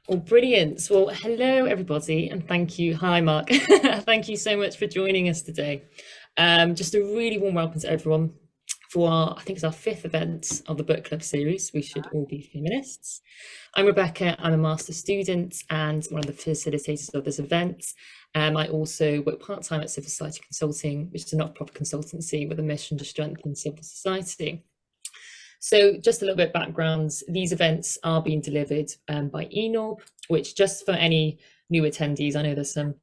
Well, brilliant. Well, hello, everybody, and thank you. Hi, Mark. Thank you so much for joining us today. Just a really warm welcome to everyone for I think it's our fifth event of the book club series, We Should All Be Feminists. I'm Rebecca. I'm a master's student and one of the facilitators of this event. I also work part-time at Civil Society Consulting, which is a not-for-profit consultancy with a mission to strengthen civil society. So just a little bit of background, these events are being delivered by ENORB, which just for any new attendees, I know there's some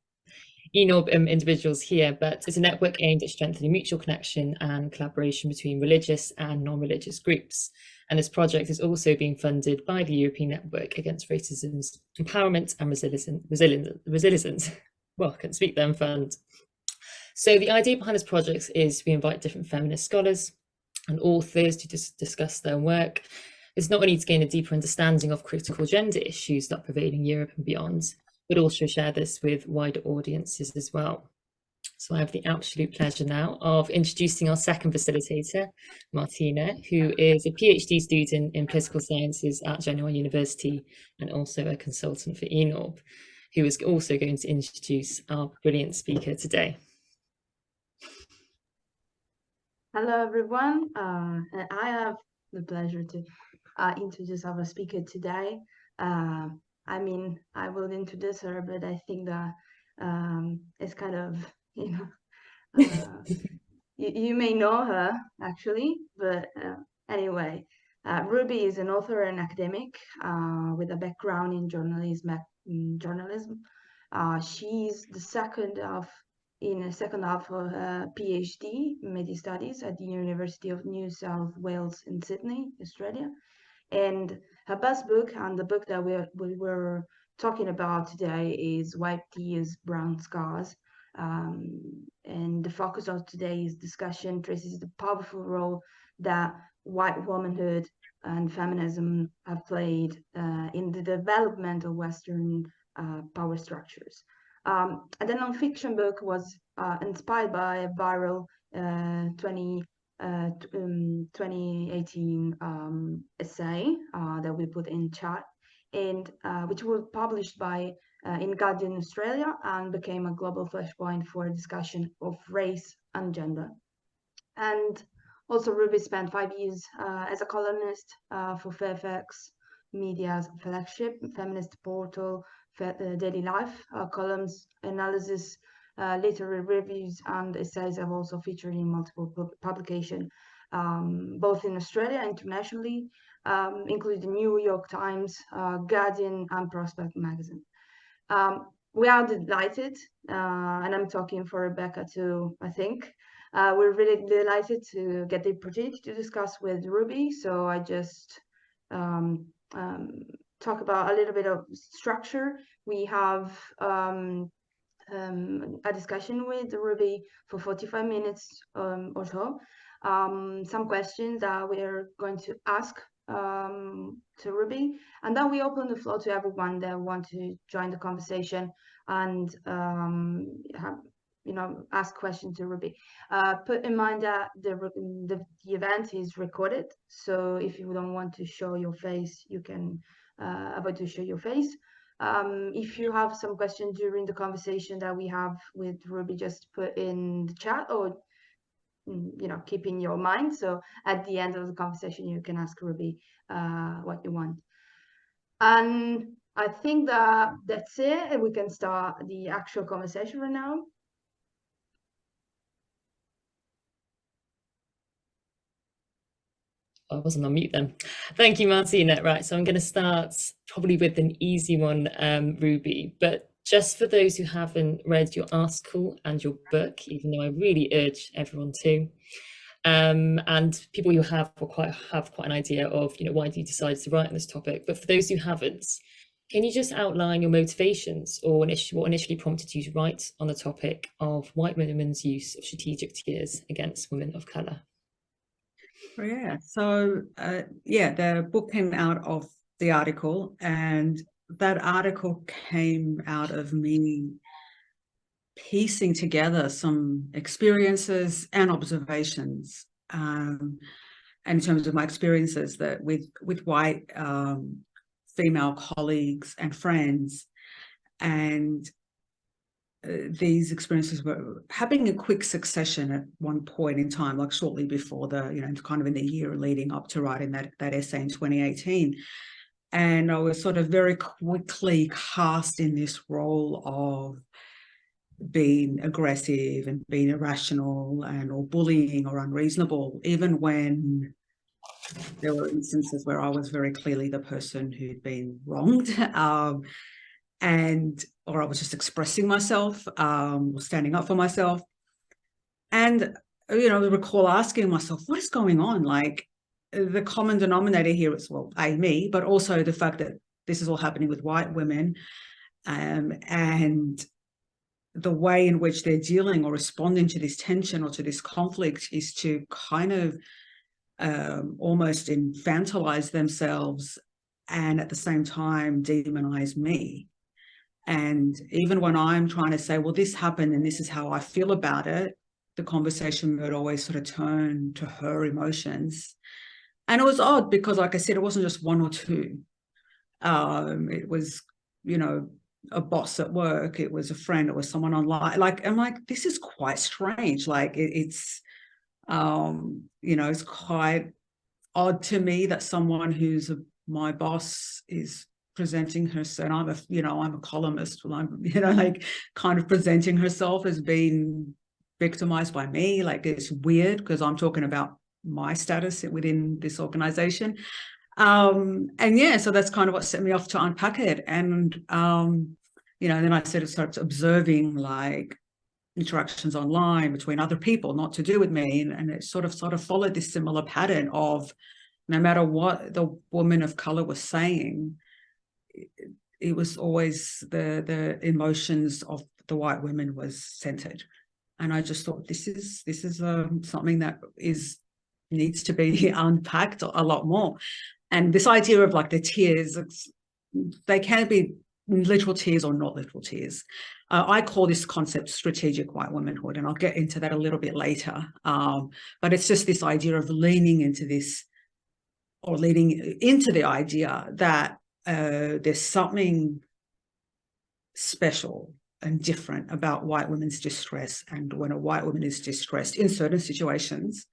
ENORB individuals here, but it's a network aimed at strengthening mutual connection and collaboration between religious and non-religious groups. And this project is also being funded by the European Network Against Racism's Empowerment and Resilience. Well, I can't speak then, fund. So the idea behind this project is we invite different feminist scholars and authors to discuss their work. It's not only to gain a deeper understanding of critical gender issues that pervade in Europe and beyond, but also share this with wider audiences as well. So I have the absolute pleasure now of introducing our second facilitator, Martina, who is a PhD student in political sciences at Genoa University and also a consultant for ENORB, who is also going to introduce our brilliant speaker today. Hello, everyone. I have the pleasure to introduce our speaker today. I mean, I will introduce her, but I think that it's kind of, you may know her actually, but anyway, Ruby is an author and academic with a background in journalism. She's in the second half of her Ph.D. in Media Studies at the University of New South Wales in Sydney, Australia. And her best book, and the book that we were talking about today, is White Tears, Brown Scars. And the focus of today's discussion traces the powerful role that white womanhood and feminism have played in the development of Western power structures. And the non-fiction book was inspired by a viral 2018 essay that we put in chat, and which was published by in Guardian Australia and became a global flashpoint for a discussion of race and gender. And also Ruby spent 5 years as a columnist for Fairfax Media's flagship feminist portal, Daily Life. Columns, analysis, literary reviews and essays have also featured in multiple publications, both in Australia and internationally, including the New York Times, Guardian and Prospect magazine. We are delighted, and I'm talking for Rebecca too, I think. We're really delighted to get the opportunity to discuss with Ruby, so I just talk about a little bit of structure. We have a discussion with Ruby for 45 minutes or so. Some questions that we're going to ask to Ruby, and then we open the floor to everyone that want to join the conversation and ask questions to Ruby. Put in mind that the event is recorded, so if you don't want to show your face, you can avoid to show your face. If you have some questions during the conversation that we have with Ruby, just put in the chat or keep in your mind. So at the end of the conversation, you can ask Ruby what you want. And I think that's it. We can start the actual conversation right now. I wasn't on mute then. Thank you, Martina. Right, so I'm going to start probably with an easy one, Ruby, but just for those who haven't read your article and your book, even though I really urge everyone to, and people who have quite an idea of why you decided to write on this topic, but for those who haven't, can you just outline your motivations or what initially prompted you to write on the topic of white women's use of strategic tears against women of colour? Yeah, so the book came out of the article, and that article came out of me piecing together some experiences and observations, and in terms of my experiences that with white female colleagues and friends, and these experiences were happening in quick succession at one point in time, like shortly before kind of in the year leading up to writing that essay in 2018. And I was sort of very quickly cast in this role of being aggressive and being irrational or bullying or unreasonable, even when there were instances where I was very clearly the person who'd been wronged. Or I was just expressing myself, or standing up for myself. And, I recall asking myself, what is going on? Like, the common denominator here is, well, me, but also the fact that this is all happening with white women, and the way in which they're dealing or responding to this tension or to this conflict is to kind of almost infantilize themselves and at the same time demonize me. And even when I'm trying to say, well, this happened and this is how I feel about it, the conversation would always sort of turn to her emotions. And it was odd because, like I said, it wasn't just one or two. It was, a boss at work, it was a friend, it was someone online. I'm like, this is quite strange. Like it's quite odd to me that someone who's my boss is presenting herself, and I'm a columnist, well, I'm, kind of presenting herself as being victimized by me. Like, it's weird because I'm talking about my status within this organization. So that's kind of what set me off to unpack it. And, then I sort of started observing like interactions online between other people, not to do with me. And it sort of followed this similar pattern of no matter what the woman of color was saying, it was always the emotions of the white women was centered. And I just thought, this is something that needs to be unpacked a lot more. And this idea of like the tears, they can be literal tears or not literal tears. I call this concept strategic white womanhood, and I'll get into that a little bit later. But it's just this idea of leaning into this, or leading into the idea that there's something special and different about white women's distress. And when a white woman is distressed in certain situations,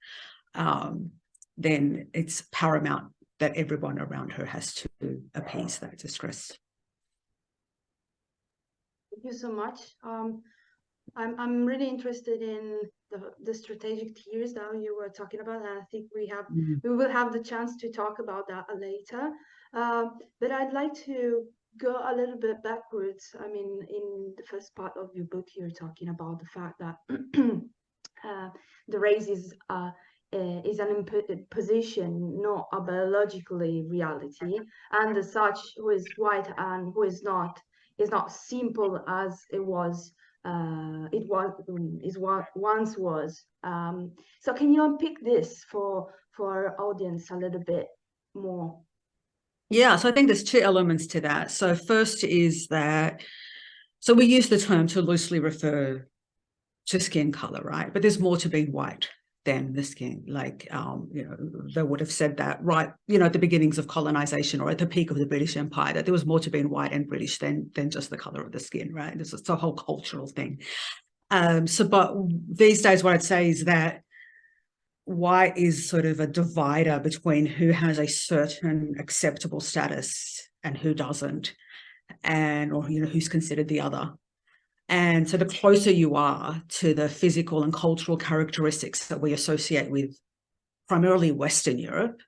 then it's paramount that everyone around her has to appease that distress. Thank you so much. I'm really interested in the strategic tiers that you were talking about, and I think we will have the chance to talk about that later. But I'd like to go a little bit backwards. I mean, in the first part of your book, you're talking about the fact that the race is an imposition, not a biologically reality, and as such, who is white and who is not simple as it was. Once was. So can you unpick this for our audience a little bit more? Yeah, so I think there's two elements to that. So first is that, so we use the term to loosely refer to skin color, right? But there's more to being white than the skin. Like, they would have said that right, at the beginnings of colonization or at the peak of the British Empire, that there was more to being white and British than just the color of the skin, right? It's a whole cultural thing. But these days, what I'd say is that white is sort of a divider between who has a certain acceptable status and who doesn't, or who's considered the other. And so the closer you are to the physical and cultural characteristics that we associate with primarily Western Europe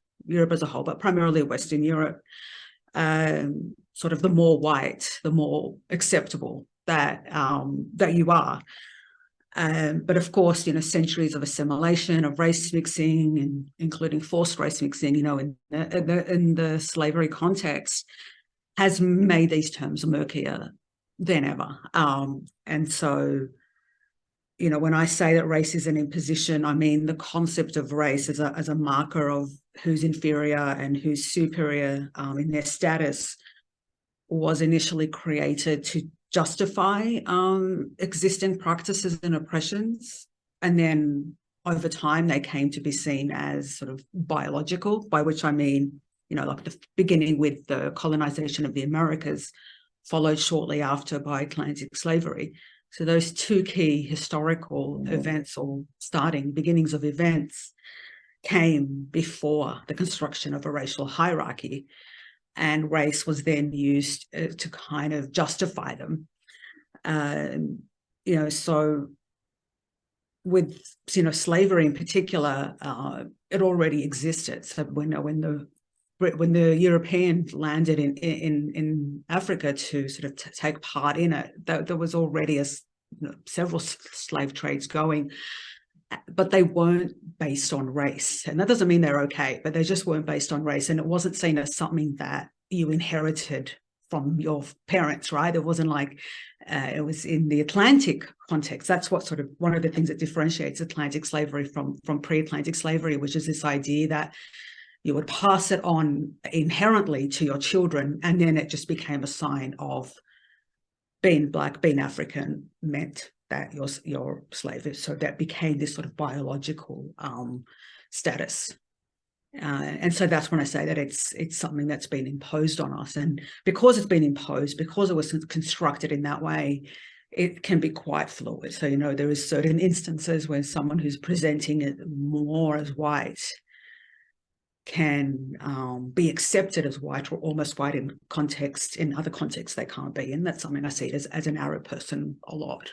as a whole, but primarily Western Europe, sort of the more white, the more acceptable that you are. But of course, centuries of assimilation, of race mixing, and including forced race mixing, in the slavery context, has made these terms murkier than ever. And so, when I say that race is an imposition, I mean the concept of race as a marker of who's inferior and who's superior in their status was initially created to justify existing practices and oppressions. And then over time, they came to be seen as sort of biological, by which I mean like the beginning with the colonization of the Americas, followed shortly after by Atlantic slavery. So those two key historical events, or beginnings of events, came before the construction of a racial hierarchy, and race was then used to kind of justify them. So with slavery in particular, it already existed. So when the Europeans landed in Africa to sort of take part in it, there was already several slave trades going, but they weren't based on race. And that doesn't mean they're okay, but they just weren't based on race. And it wasn't seen as something that you inherited from your parents, right? It wasn't like it was in the Atlantic context. That's what sort of one of the things that differentiates Atlantic slavery from pre-Atlantic slavery, which is this idea that you would pass it on inherently to your children, and then it just became a sign of being Black, being African meant that you're slave. So that became this sort of biological status. And so that's when I say that it's something that's been imposed on us. And because it's been imposed, because it was constructed in that way, it can be quite fluid. So, there is certain instances where someone who's presenting it more as white can be accepted as white or almost white in other contexts they can't be. And that's something I see as an Arab person a lot.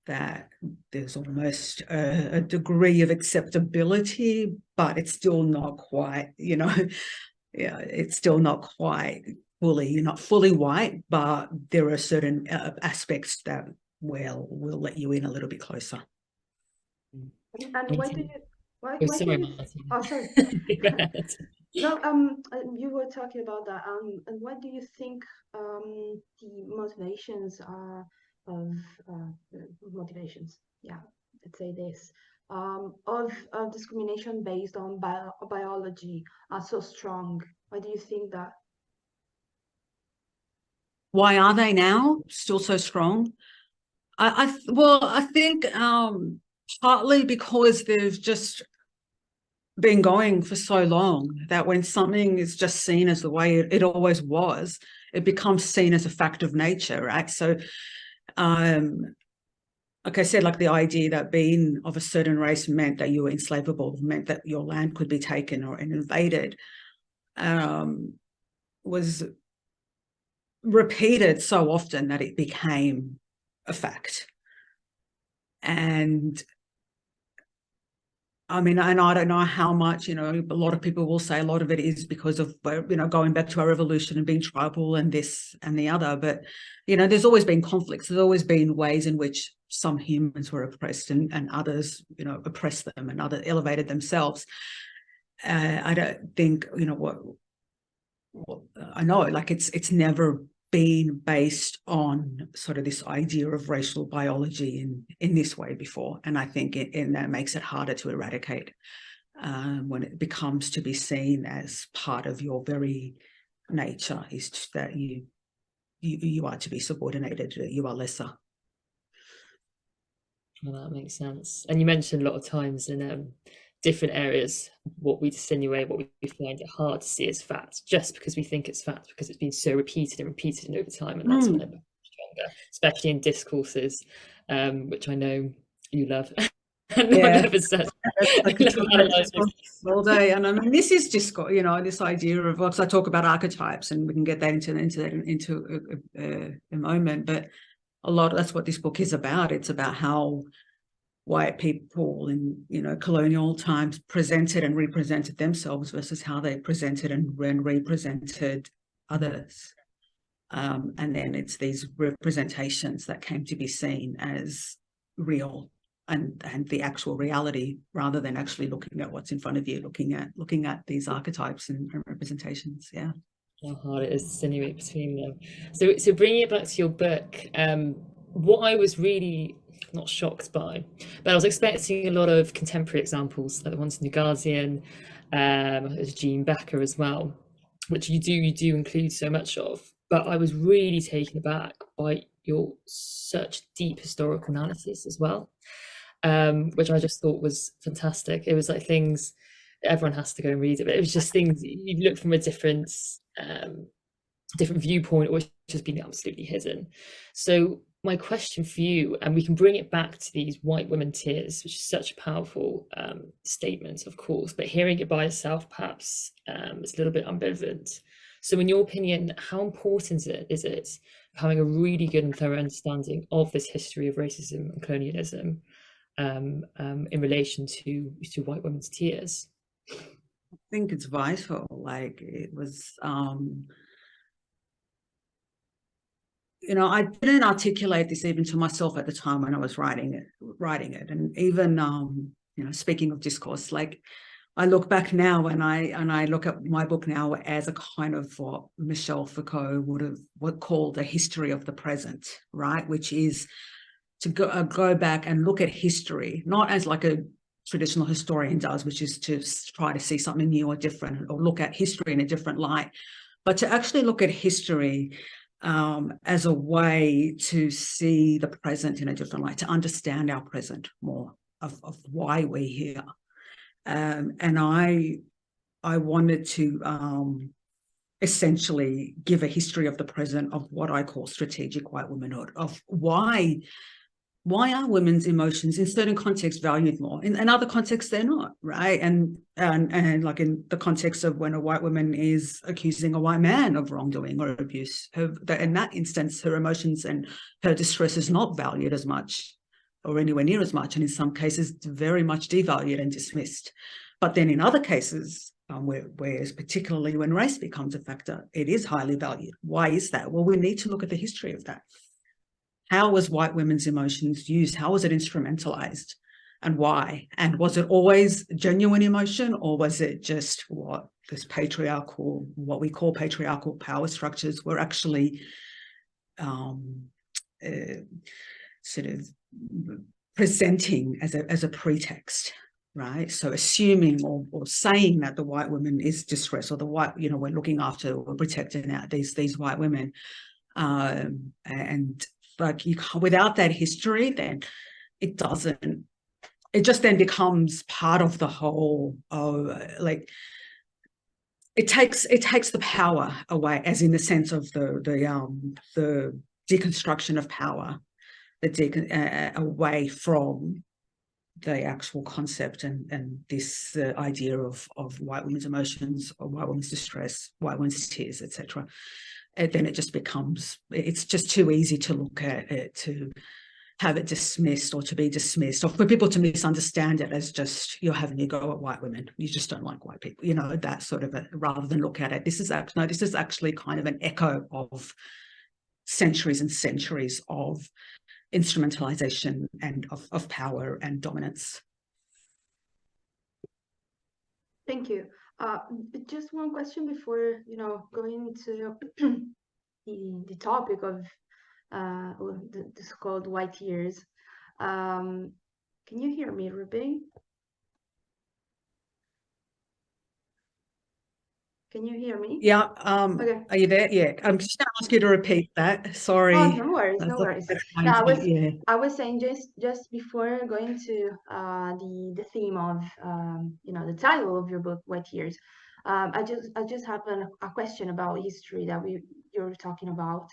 That there's almost a degree of acceptability, but it's still not quite, it's still not quite fully, you're not fully white, but there are certain aspects that will let you in a little bit closer. And why do you... sorry, Martina. Oh, sorry. No, you were talking about that. And what do you think the motivations are of motivations? Yeah, let's say this of discrimination based on biology are so strong. Why do you think that? Why are they now still so strong? I think partly because they've just been going for so long that when something is just seen as the way it always was, it becomes seen as a fact of nature, right? So, like I said, like the idea that being of a certain race meant that you were enslavable, meant that your land could be taken or invaded, was repeated so often that it became a fact. And I mean, and I don't know how much, a lot of people will say a lot of it is because of, going back to our evolution and being tribal and this and the other. But, there's always been conflicts. There's always been ways in which some humans were oppressed and others, oppressed them and others elevated themselves. I don't think, what I know, like it's never been based on sort of this idea of racial biology in this way before. And I think that makes it harder to eradicate when it becomes to be seen as part of your very nature, is that you are to be subordinated, you are lesser. Well, that makes sense. And you mentioned a lot of times in different areas, what we dissimulate, what we find it hard to see as fact, just because we think it's fact, because it's been so repeated and over time, and that's when it becomes stronger, especially in discourses, which I know you love. Yeah, all day. And I mean, this is just this idea of, because I talk about archetypes, and we can get that into a moment, but that's what this book is about. It's about how white people in colonial times presented and represented themselves versus how they presented and represented others, and then it's these representations that came to be seen as real and the actual reality, rather than actually looking at what's in front of you, looking at these archetypes and representations. Yeah, how hard it is to distinguish between them. So bringing it back to your book, what I was really not shocked by, but I was expecting a lot of contemporary examples, like the ones in The Guardian, there's Jean Becker as well, which you do include so much of. But I was really taken aback by your such deep historical analysis as well, which I just thought was fantastic. It was like things everyone has to go and read it. But it was just things you look from a different viewpoint, or it's just been absolutely hidden. So my question for you, and we can bring it back to these white women tears, which is such a powerful statement, of course, but hearing it by itself perhaps is a little bit ambivalent. So in your opinion, how important is it having a really good and thorough understanding of this history of racism and colonialism in relation to white women's tears? I think it's vital. Like, it was, you know, I didn't articulate this even to myself at the time when I was writing it. And even, you know, speaking of discourse, like, I look back now and I look at my book now as a kind of what Michel Foucault would call the history of the present, right? Which is to go back and look at history, not as like a traditional historian does, which is to try to see something new or different, or look at history in a different light, but to actually look at history as a way to see the present in a different light, to understand our present more, of why we're here. And I wanted to essentially give a history of the present of what I call strategic white womanhood, of why are women's emotions in certain contexts valued more? In other contexts, they're not, right? And like in the context of when a white woman is accusing a white man of wrongdoing or abuse, in that instance, her emotions and her distress is not valued as much or anywhere near as much, and in some cases very much devalued and dismissed. But then in other cases, whereas particularly when race becomes a factor, it is highly valued. Why is that? Well, we need to look at the history of that. How was white women's emotions used? How was it instrumentalized, and why? And was it always genuine emotion, or was it just what we call patriarchal power structures were actually sort of presenting as a pretext, right? So assuming or saying that the white woman is distressed, or the white, you know, we're looking after or protecting out these white women, and like, without that history, then it just then becomes part of the whole like, it takes the power away, as in the sense of the deconstruction of power, away from the actual concept and this idea of white women's emotions, or white women's distress, white women's tears, etc. And then it just becomes, it's just too easy to look at it, to have it dismissed, or to be dismissed, or for people to misunderstand it as just, you're having a go at white women, you just don't like white people, you know, that sort of rather than look at it. This is actually kind of an echo of centuries and centuries of instrumentalization and of power and dominance. Thank you. Just one question before, you know, going into the topic of this called white tears. Can you hear me, Ruby? Can you hear me? Yeah. Okay. Are you there? Yeah. I'm just going to ask you to repeat that. Sorry. Oh, no worries, no worries. No, I was saying just before going to the theme of you know, the title of your book, White Tears. I just have a question about history that you're talking about.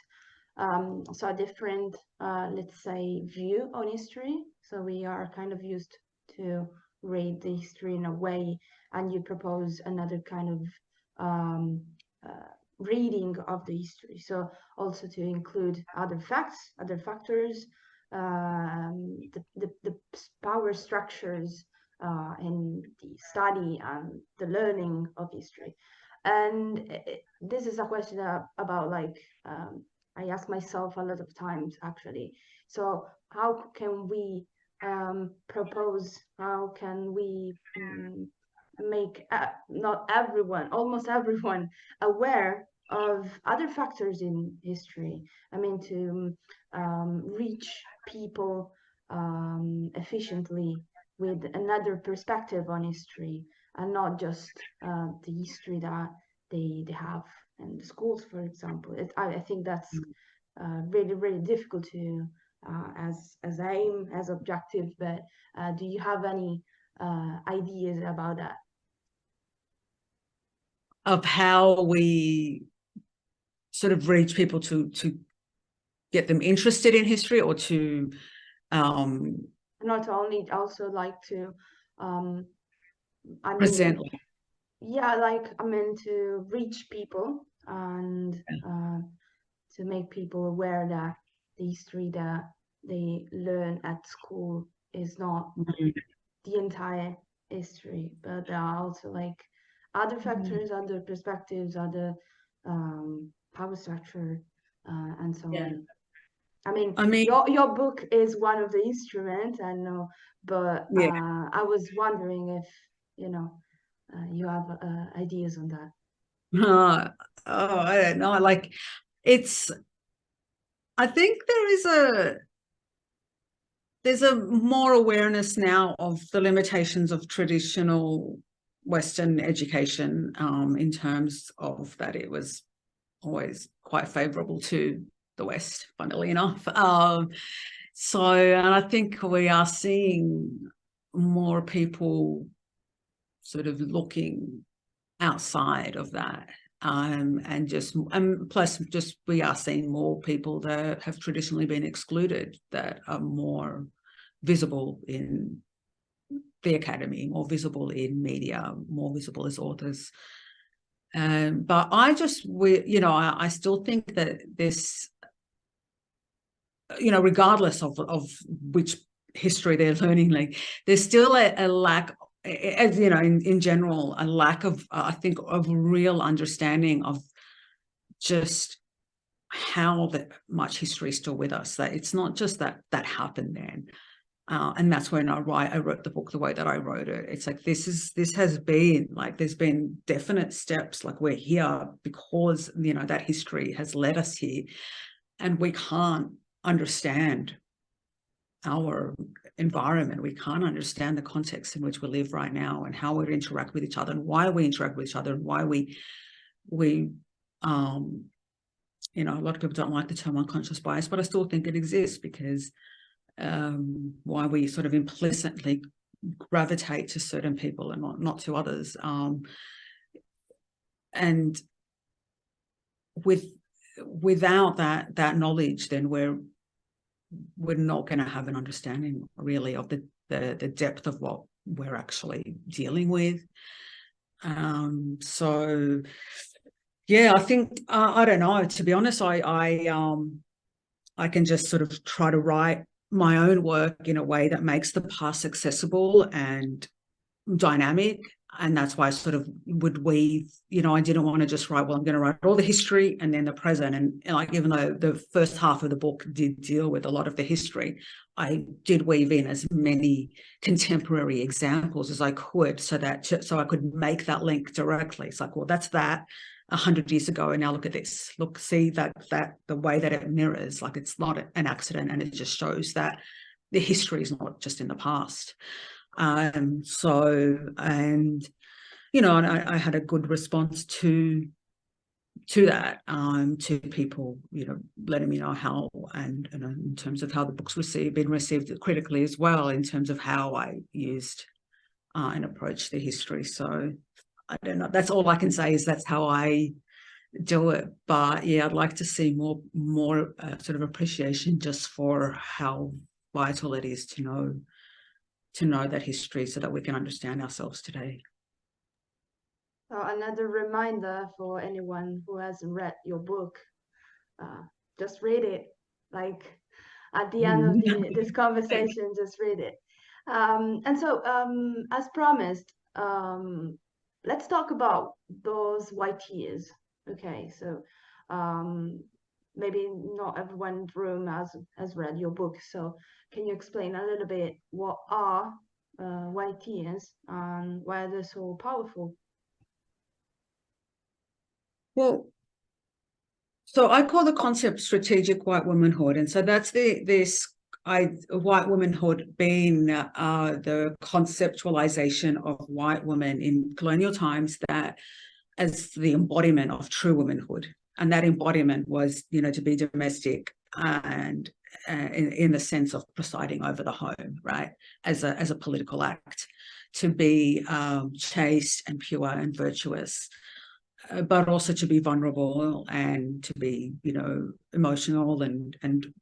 So a different, let's say, view on history. So we are kind of used to read the history in a way, and you propose another kind of reading of the history. So also to include other facts, other factors, the power structures in the study and the learning of history. And this is a question about like, I ask myself a lot of times, actually. So how can we propose, how can we make not everyone, almost everyone, aware of other factors in history? I mean, to reach people efficiently with another perspective on history, and not just the history that they have in the schools, for example. I think that's really, really difficult to as aim, as objective. But do you have any ideas about that? of how we sort of reach people to get them interested in history, or to not only, also like to present. Yeah, like, I mean, to reach people and to make people aware that the history that they learn at school is not the entire history, but there are also like other factors, other perspectives, other power structure, and so on. I mean, your book is one of the instruments, I know, but I was wondering if, you know, you have ideas on that. I don't know. Like, I think there's a more awareness now of the limitations of traditional Western education, in terms of that it was always quite favourable to the West, funnily enough. And I think we are seeing more people sort of looking outside of that, and plus just we are seeing more people that have traditionally been excluded that are more visible in the academy, more visible in media, more visible as authors. But I still think that this, regardless of which history they're learning, like, there's still a lack, as you know, in general, a lack of, I think, of real understanding of just how much history is still with us. That it's not just that happened then. And that's when I wrote the book the way that I wrote it. It's like, this has been like, there's been definite steps, like, we're here because, that history has led us here, and we can't understand our environment. We can't understand the context in which we live right now, and how we interact with each other, and why we interact with each other, and why we a lot of people don't like the term unconscious bias, but I still think it exists, because why we sort of implicitly gravitate to certain people and not to others, and without that knowledge, then we're not going to have an understanding really of the depth of what we're actually dealing with. So yeah, I think I don't know, to be honest, I can just sort of try to write my own work in a way that makes the past accessible and dynamic. And that's why I sort of would weave, I didn't want to just write, well, I'm going to write all the history and then the present. And like, even though the first half of the book did deal with a lot of the history, I did weave in as many contemporary examples as I could, so I could make that link directly. It's like, well, that's that 100 years ago, and now look at this. Look, see that the way that it mirrors, like, it's not an accident, and it just shows that the history is not just in the past. And I had a good response to that, to people, letting me know how, and in terms of how the book's been received critically as well, in terms of how I used and approached the history. So I don't know, that's all I can say, is that's how I do it. But yeah, I'd like to see more sort of appreciation just for how vital it is to know that history, so that we can understand ourselves today. So another reminder for anyone who hasn't read your book, just read it. Like, at the end of this conversation, just read it. And so, as promised, let's talk about those white years. Okay, so maybe not everyone in the room has read your book. So can you explain a little bit what are white years and why they're so powerful? Well, so I call the concept strategic white womanhood, and so that's white womanhood being the conceptualization of white women in colonial times, that as the embodiment of true womanhood, and that embodiment was, to be domestic and in the sense of presiding over the home, right, as a political act, to be chaste and pure and virtuous, but also to be vulnerable and to be, you know, emotional and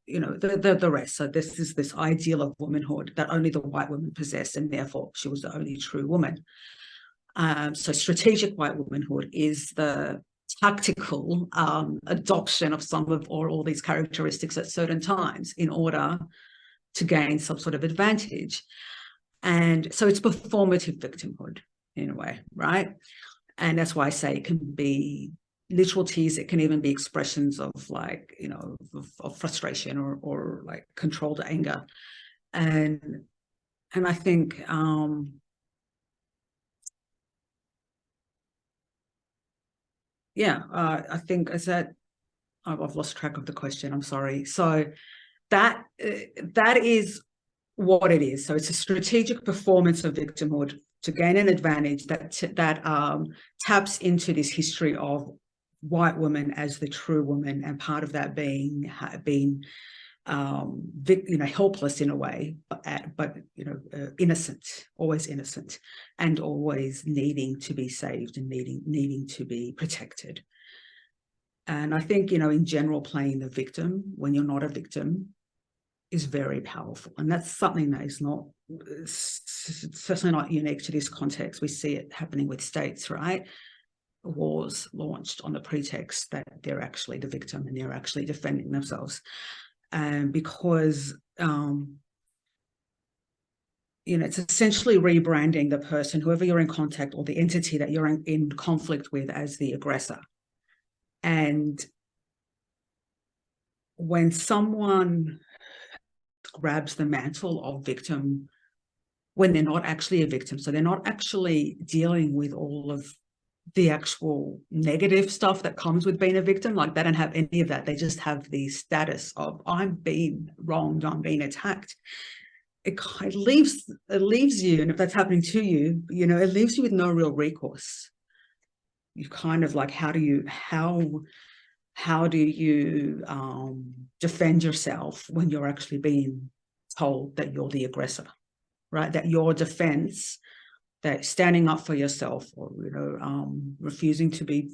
you know, the rest. So this is this ideal of womanhood that only the white woman possessed, and therefore she was the only true woman. So strategic white womanhood is the tactical adoption of some of all these characteristics at certain times in order to gain some sort of advantage. And so it's performative victimhood in a way, right? And that's why I say it can be literal tears. It can even be expressions of, like, you know, of frustration or like controlled anger. And I think, I think is that I've lost track of the question. I'm sorry. So that is what it is. So it's a strategic performance of victimhood to gain an advantage that taps into this history of white women as the true woman, and part of that being you know, helpless in a way, but you know, innocent, always innocent, and always needing to be saved and needing to be protected. And I think, you know, in general, playing the victim when you're not a victim is very powerful, and that's something that is not certainly not unique to this context. We see it happening with states, right? Wars launched on the pretext that they're actually the victim and they're actually defending themselves, and because you know, it's essentially rebranding the person, whoever you're in contact, or the entity that you're in conflict with, as the aggressor. And when someone grabs the mantle of victim when they're not actually a victim, so they're not actually dealing with all of the actual negative stuff that comes with being a victim, like they don't have any of that. They just have the status of, I'm being wronged, I'm being attacked. It leaves you, and if that's happening to you, you know, it leaves you with no real recourse. You kind of like, how do you defend yourself when you're actually being told that you're the aggressor, right? That your defense, that standing up for yourself, or, you know, refusing to be,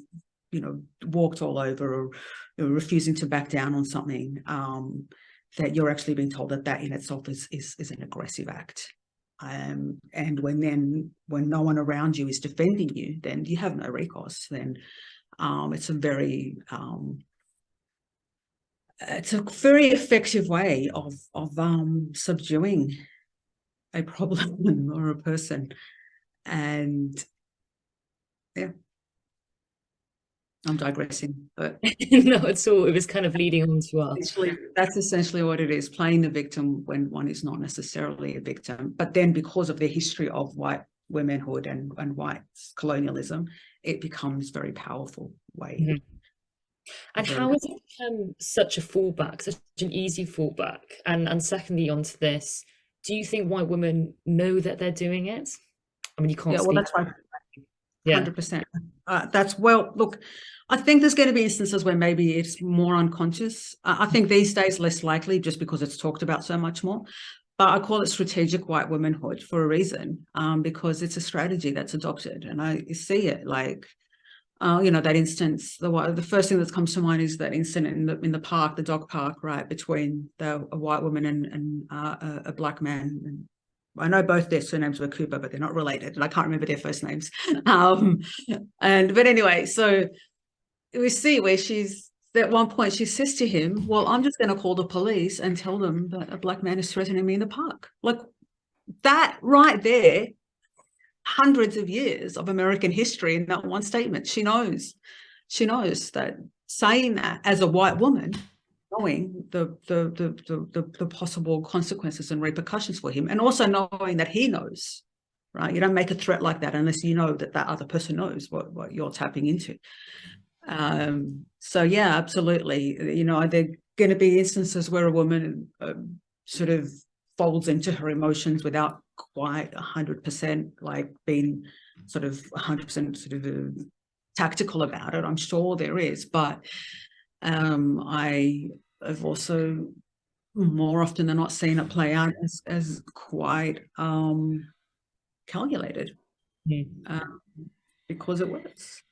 you know, walked all over, or, you know, refusing to back down on something, that you're actually being told that in itself is an aggressive act. And when no one around you is defending you, then you have no recourse. Then it's a very effective way of subduing a problem or a person. And yeah, I'm digressing, but no, at all. It was kind of leading on to us. That's essentially what it is, playing the victim when one is not necessarily a victim. But then, because of the history of white womanhood and white colonialism, it becomes very powerful way. Mm-hmm. And how has it become such a fallback, such an easy fallback? And secondly, onto this, do you think white women know that they're doing it? I mean, you can't. Yeah, well, that's right. Yeah, 100%. Look, I think there's going to be instances where maybe it's more unconscious. I think these days less likely, just because it's talked about so much more. But I call it strategic white womanhood for a reason, because it's a strategy that's adopted, and I see it like. You know, that instance, the first thing that comes to mind is that incident in the park, the dog park, right, between a white woman and a black man. And I know both their surnames were Cooper, but they're not related, and I can't remember their first names. But anyway, so we see where at one point she says to him, well, I'm just going to call the police and tell them that a black man is threatening me in the park. Like, that right there, hundreds of years of American history in that one statement. She knows that saying that as a white woman, knowing the possible consequences and repercussions for him, and also knowing that he knows, right? You don't make a threat like that unless you know that other person knows what you're tapping into. So yeah, absolutely. You know, are there going to be instances where a woman sort of folds into her emotions without quite 100% like being sort of 100% sort of tactical about it? I'm sure there is, but I have also more often than not seen it play out as quite calculated, because it works.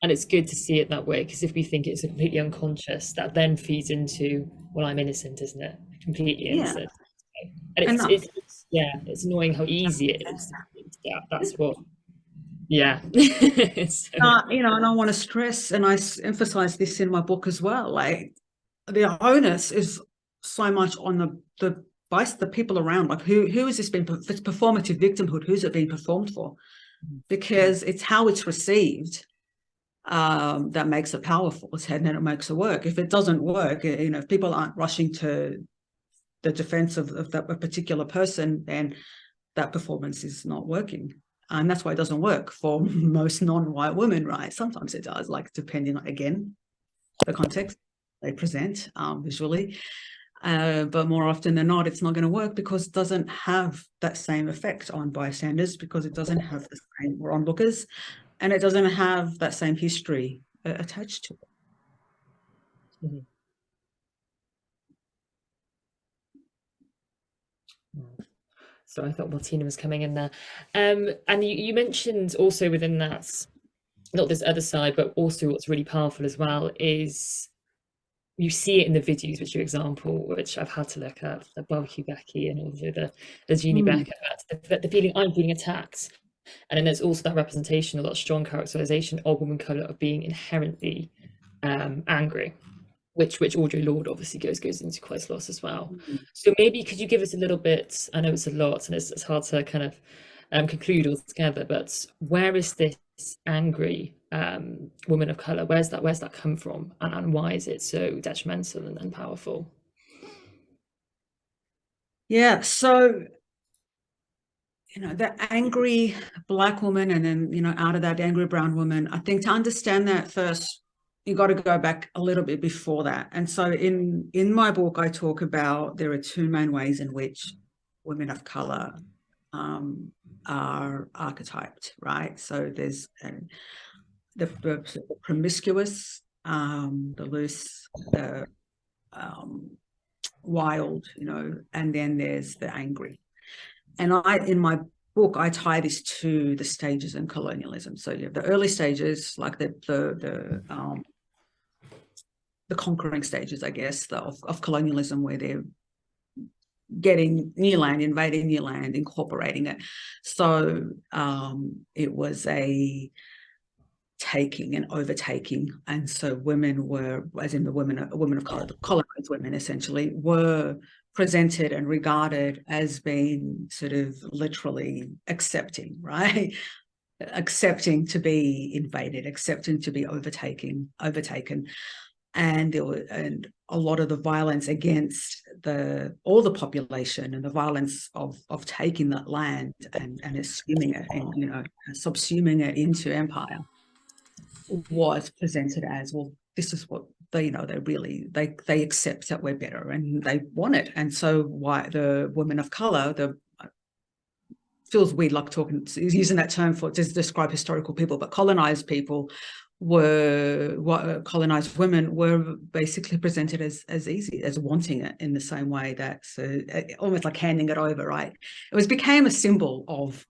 And it's good to see it that way, because if we think it's completely unconscious, that then feeds into, well, I'm innocent, isn't it? Completely innocent. And it's yeah, it's annoying how easy it is to get into that. That's what, yeah. You know, and I want to stress, and I emphasize this in my book as well, like the onus is so much on the people around, like who is this being, if it's performative victimhood, who's it being performed for? Because it's how it's received that makes it powerful, and then it makes it work. If it doesn't work, you know, if people aren't rushing to the defense of that particular person, then that performance is not working. And that's why it doesn't work for most non-white women, right? Sometimes it does, like depending on, again, the context they present visually. But more often than not, it's not going to work because it doesn't have that same effect on bystanders, because it doesn't have the same, or onlookers, and it doesn't have that same history attached to it. Mm-hmm. So I thought Martina was coming in there. And you mentioned also within that, not this other side, but also what's really powerful as well is you see it in the videos, which your example, which I've had to look at, the barbecue Becky and also the Jeannie Becker, the feeling I'm being attacked. And then there's also that representation, a lot of strong characterization of women of colour of being inherently angry, which Audre Lorde obviously goes into quite a lot as well. So maybe could you give us a little bit, I know it's a lot and it's hard to kind of conclude all together, but where is this angry woman of colour, where's that come from, and why is it so detrimental and powerful? Yeah, so you know, the angry Black woman, and then, you know, out of that angry brown woman, I think to understand that first, you got to go back a little bit before that. And so in my book, I talk about there are two main ways in which women of color are archetyped, right? So there's the promiscuous, the loose, the wild, you know, and then there's the angry. And in my book, I tie this to the stages in colonialism. So you have the early stages, like the conquering stages, I guess, of colonialism, where they're getting new land, invading new land, incorporating it. So it was a taking and overtaking, and so women were, as in women of color, the colonized women essentially, were presented and regarded as being sort of literally accepting, right? Accepting to be invaded, accepting to be overtaken, and a lot of the violence against all the population, and the violence of taking that land and assuming it, and, you know, subsuming it into empire, was presented as, well, this is what they, you know, they accept that we're better and they want it. And so why the women of color, feels weird like using that term to describe historical people, but colonized people colonized women were basically presented as easy, as wanting it, in the same way that, so almost like handing it over, right? It became a symbol of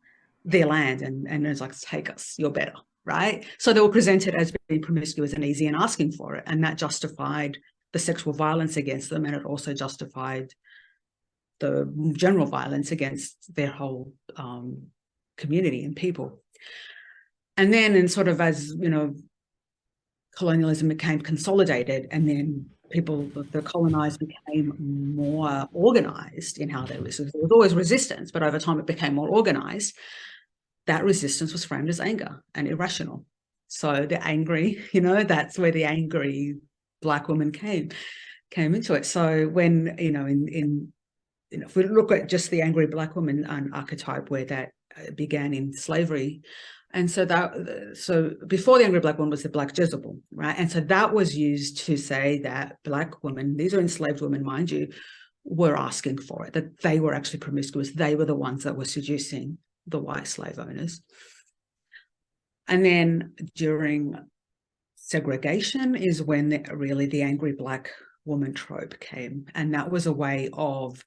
their land, and it's like, take us, you're better, right? So they were presented as being promiscuous and easy and asking for it, and that justified the sexual violence against them, and it also justified the general violence against their whole community and people. And then, and sort of as, you know, colonialism became consolidated, and then the colonized became more organized in how there was always resistance, but over time it became more organized. That resistance was framed as anger and irrational. So the angry, you know, that's where the angry Black woman came into it. So when, you know, if we look at just the angry Black woman archetype, where that began in slavery, and so before the angry Black woman was the Black Jezebel, right? And so that was used to say that Black women, these are enslaved women, mind you, were asking for it, that they were actually promiscuous. They were the ones that were seducing the white slave owners. And then during segregation is when really the angry Black woman trope came, and that was a way of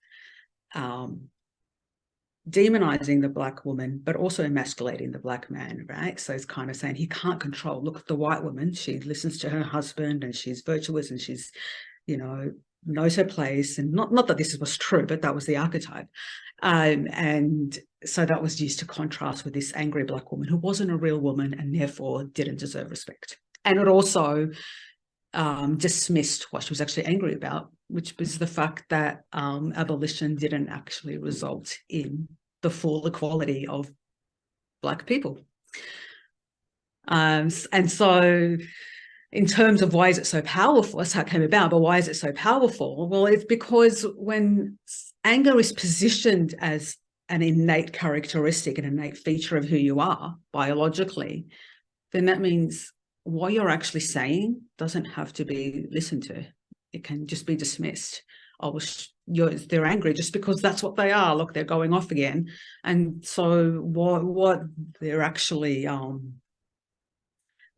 demonizing the Black woman, but also emasculating the Black man, right? So it's kind of saying he can't control. Look at the white woman. She listens to her husband and she's virtuous and she's, you know, knows her place. And not that this was true, but that was the archetype. And so that was used to contrast with this angry Black woman who wasn't a real woman and therefore didn't deserve respect. And it also dismissed what she was actually angry about, which was the fact that abolition didn't actually result in the full equality of Black people. And so in terms of why is it so powerful, that's how it came about, but why is it so powerful? Well, it's because when anger is positioned as an innate characteristic, an innate feature of who you are biologically, then that means what you're actually saying doesn't have to be listened to. It can just be dismissed. Oh, they're angry just because that's what they are. Look, they're going off again. And so what they're actually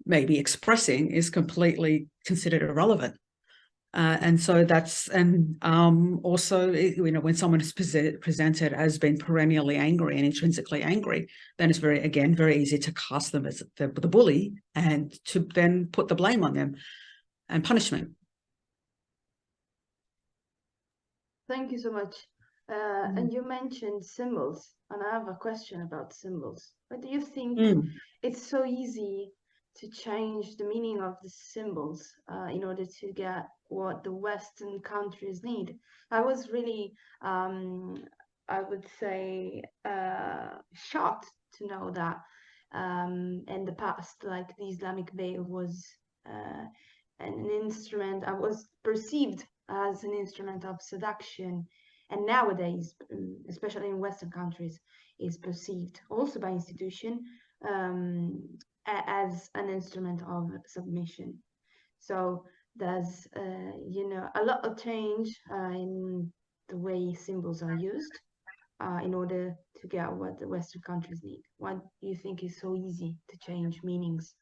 maybe expressing is completely considered irrelevant. And so that's, and also, you know, when someone is presented as being perennially angry and intrinsically angry, then it's very easy to cast them as the bully and to then put the blame on them and punishment. Thank you so much. And you mentioned symbols, and I have a question about symbols. Why do you think it's so easy to change the meaning of the symbols in order to get what the Western countries need? I was really, I would say, shocked to know that in the past, like the Islamic veil was an instrument, I was perceived as an instrument of seduction, and nowadays, especially in Western countries, is perceived also by institution as an instrument of submission. So there's you know, a lot of change in the way symbols are used in order to get what the Western countries need. What do you think is so easy to change meanings?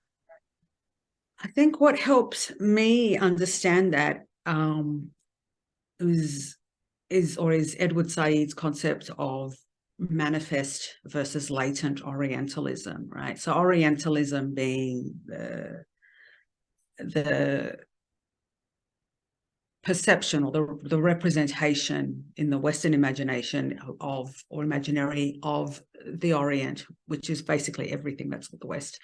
I think what helps me understand that is Edward Said's concept of manifest versus latent Orientalism, right? So Orientalism being the perception or the representation in the Western imagination of, or imaginary of, the Orient, which is basically everything that's the West.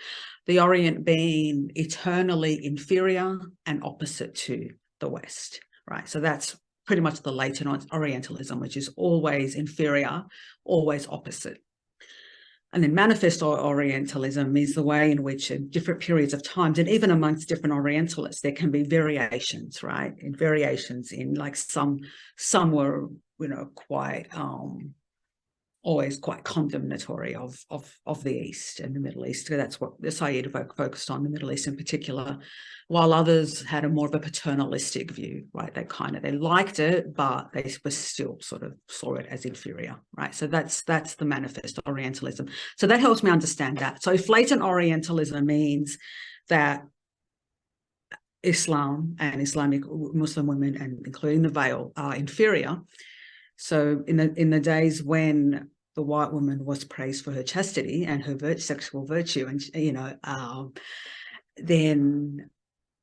The Orient being eternally inferior and opposite to the West, right? So that's pretty much the latent Orientalism, which is always inferior, always opposite. And then manifest Orientalism is the way in which in different periods of times, and even amongst different Orientalists, there can be variations, right? And variations in, like, some were, you know, quite always quite condemnatory of the East and the Middle East. So that's what the Said focused on, the Middle East in particular, while others had a more of a paternalistic view, right? They liked it, but they were still sort of saw it as inferior, right? So that's the manifest Orientalism. So that helps me understand that. So if latent Orientalism means that Islam and Islamic Muslim women, and including the veil, are inferior. So in the days when the white woman was praised for her chastity and her sexual virtue, and, you know, then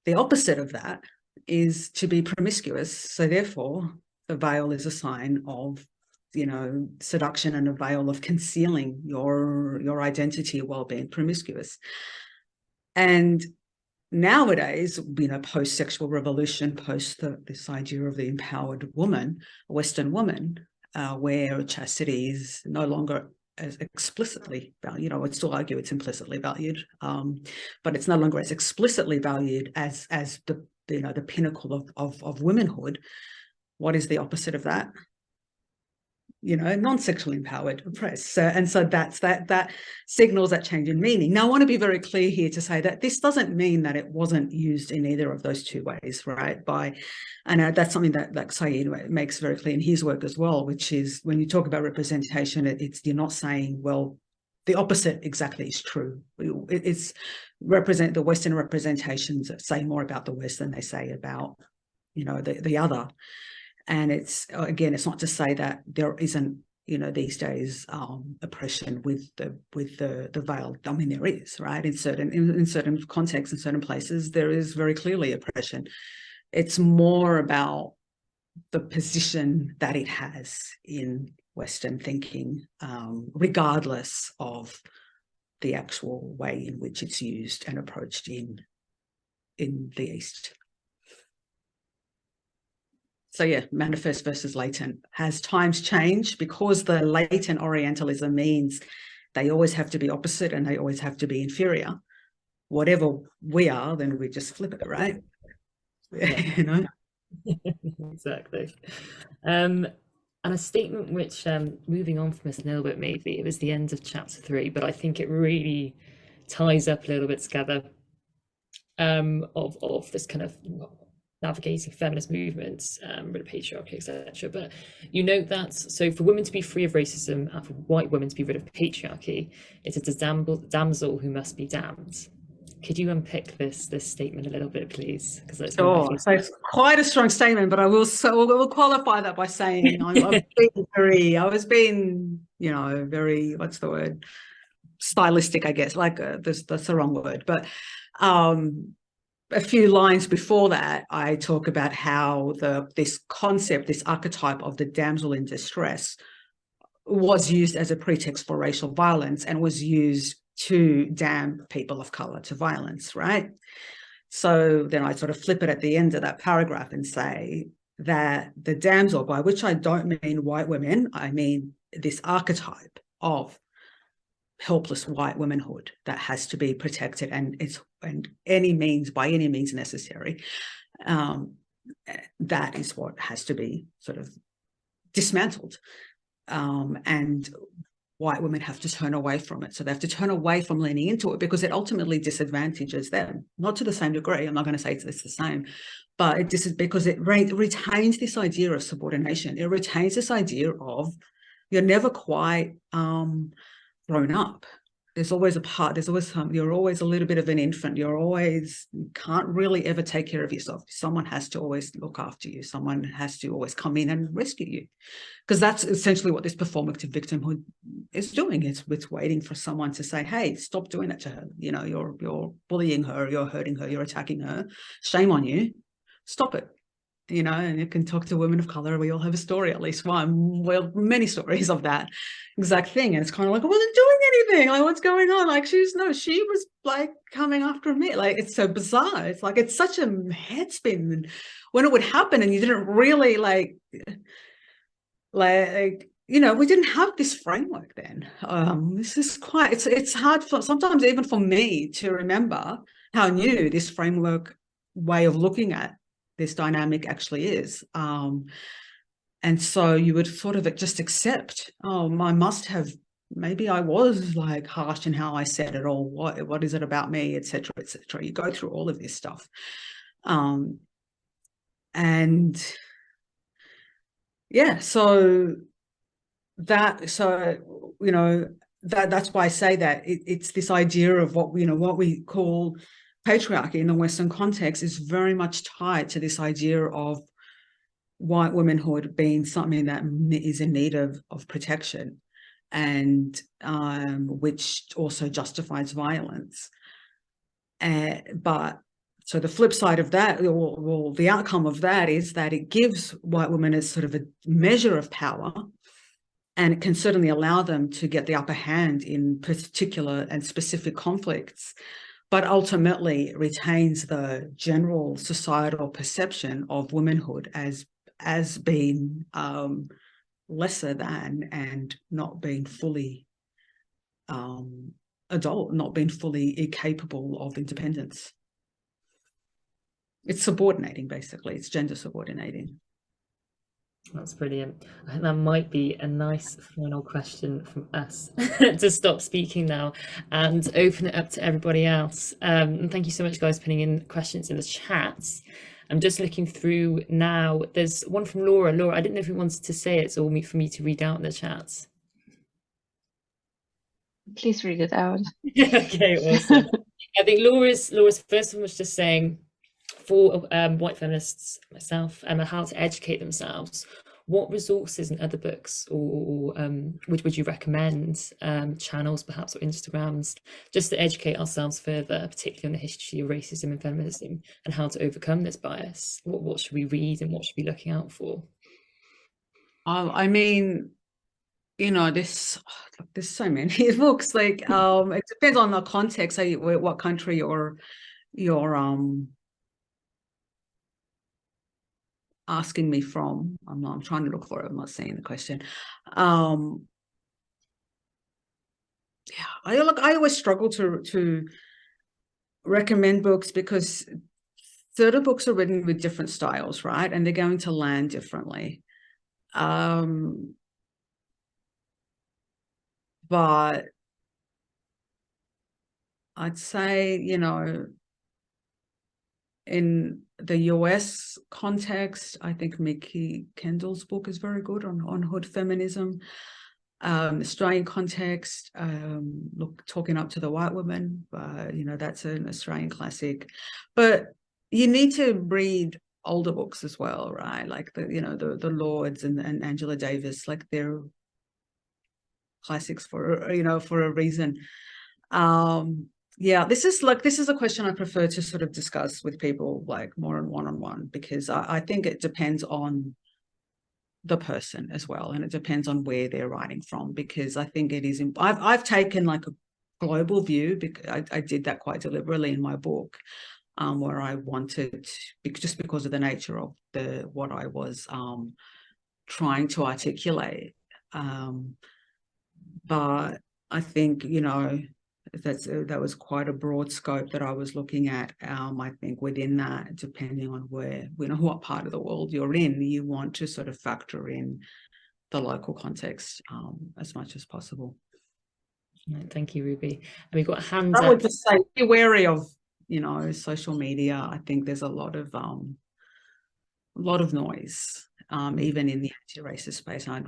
the opposite of that is to be promiscuous. So therefore, the veil is a sign of, you know, seduction and a veil of concealing your identity while being promiscuous. And nowadays, you know, post-sexual revolution, post this idea of the empowered woman, Western woman, where chastity is no longer as explicitly valued, you know, I would still argue it's implicitly valued, but it's no longer as explicitly valued as the, you know, the pinnacle of womanhood. What is the opposite of that? You know, non-sexually empowered, oppressed. And so that signals that change in meaning. Now, I want to be very clear here to say that this doesn't mean that it wasn't used in either of those two ways, right? And that's something that, like, Said makes very clear in his work as well, which is when you talk about representation, you're not saying, well, the opposite exactly is true. It's the Western representations say more about the West than they say about, you know, the other. And it's, again, it's not to say that there isn't these days oppression with the veil. I mean, there is, right, in certain contexts, in certain places, there is very clearly oppression. It's more about the position that it has in Western thinking, regardless of the actual way in which it's used and approached in the East. So yeah, manifest versus latent. Has times changed? Because the latent Orientalism means they always have to be opposite and they always have to be inferior. Whatever we are, then we just flip it, right? Yeah. Exactly. And a statement which, moving on from this a little bit, maybe it was the end of chapter 3, but I think it really ties up a little bit together of this kind of navigating feminist movements, with patriarchy, etc. But you note that, so for women to be free of racism and for white women to be rid of patriarchy, it is the damsel who must be damned. Could you unpick this statement a little bit, please? Because that's so it's quite a strong statement, but I will qualify that by saying I was being very, what's the word, stylistic, I guess, like that's the wrong word, but a few lines before that, I talk about how this concept, this archetype of the damsel in distress was used as a pretext for racial violence and was used to damn people of color to violence, right? So then I sort of flip it at the end of that paragraph and say that the damsel, by which I don't mean white women, I mean this archetype of helpless white womanhood that has to be protected by any means necessary. That is what has to be sort of dismantled. And white women have to turn away from it. So they have to turn away from leaning into it because it ultimately disadvantages them, not to the same degree. I'm not going to say it's the same, but because it retains this idea of subordination. It retains this idea of you're never quite grown up. There's always a part, you're always a little bit of an infant. You can't really ever take care of yourself. Someone has to always look after you. Someone has to always come in and rescue you. Because that's essentially what this performative victimhood is doing. It's waiting for someone to say, hey, stop doing that to her. You're bullying her, you're hurting her, you're attacking her. Shame on you. Stop it. And you can talk to women of color. We all have a story, at least one. Well, many stories of that exact thing. And it's kind of like, I wasn't doing anything. Like, what's going on? Like, she was like coming after me. Like, it's so bizarre. It's like, it's such a head spin. And when it would happen and you didn't really we didn't have this framework then. This is it's hard sometimes even for me to remember how new this framework way of looking at this dynamic actually is. And so you would sort of just accept, maybe I was like harsh in how I said it, or what is it about me, etc., etc. You go through all of this stuff. And yeah, that's why I say that it's this idea of what we call patriarchy in the Western context is very much tied to this idea of white womanhood being something that is in need of protection, and which also justifies violence. But so the flip side of that, or the outcome of that, is that it gives white women a sort of a measure of power, and it can certainly allow them to get the upper hand in particular and specific conflicts, but ultimately retains the general societal perception of womanhood as being lesser than and not being fully adult, not being fully capable of independence. It's subordinating, basically. It's gender subordinating. That's brilliant. I think that might be a nice final question from us to stop speaking now and open it up to everybody else. And thank you so much, guys, for putting in questions in the chat. I'm just looking through now. There's one from Laura. Laura, I didn't know if you wanted to say it or for me to read out in the chat. Please read it out. Okay, awesome. I think Laura's first one was just saying, for white feminists, myself, and how to educate themselves, what resources and other books or would you recommend, channels perhaps, or Instagrams, just to educate ourselves further, particularly on the history of racism and feminism and how to overcome this bias? What should we read and what should we be looking out for? I mean, you know, there's so many books. Like, it depends on the context, what country you're asking me from. I'm trying to look for it. I'm not seeing the question. Yeah, I always struggle to recommend books because certain books are written with different styles, right? And they're going to land differently. But I'd say, you know, in the US context, I think Mickey Kendall's book is very good on hood feminism. Australian context, look, Talking Up to the White Woman, you know, that's an Australian classic. But you need to read older books as well, right? Like the Lords and Angela Davis, like they're classics for a reason. Yeah, this is a question I prefer to sort of discuss with people like more in one-on-one, because I think it depends on the person as well, and it depends on where they're writing from, because I think it is. I've taken like a global view, because I did that quite deliberately in my book, where I wanted, just because of the nature of what I was trying to articulate. But I think, you know, that was quite a broad scope that I was looking at. I think within that, depending on where, you know, what part of the world you're in, you want to sort of factor in the local context as much as possible. Thank you, Ruby. And we've got hands up. I would just say, be wary of, you know, social media. I think there's a lot of noise. Even in the anti-racist space, I'm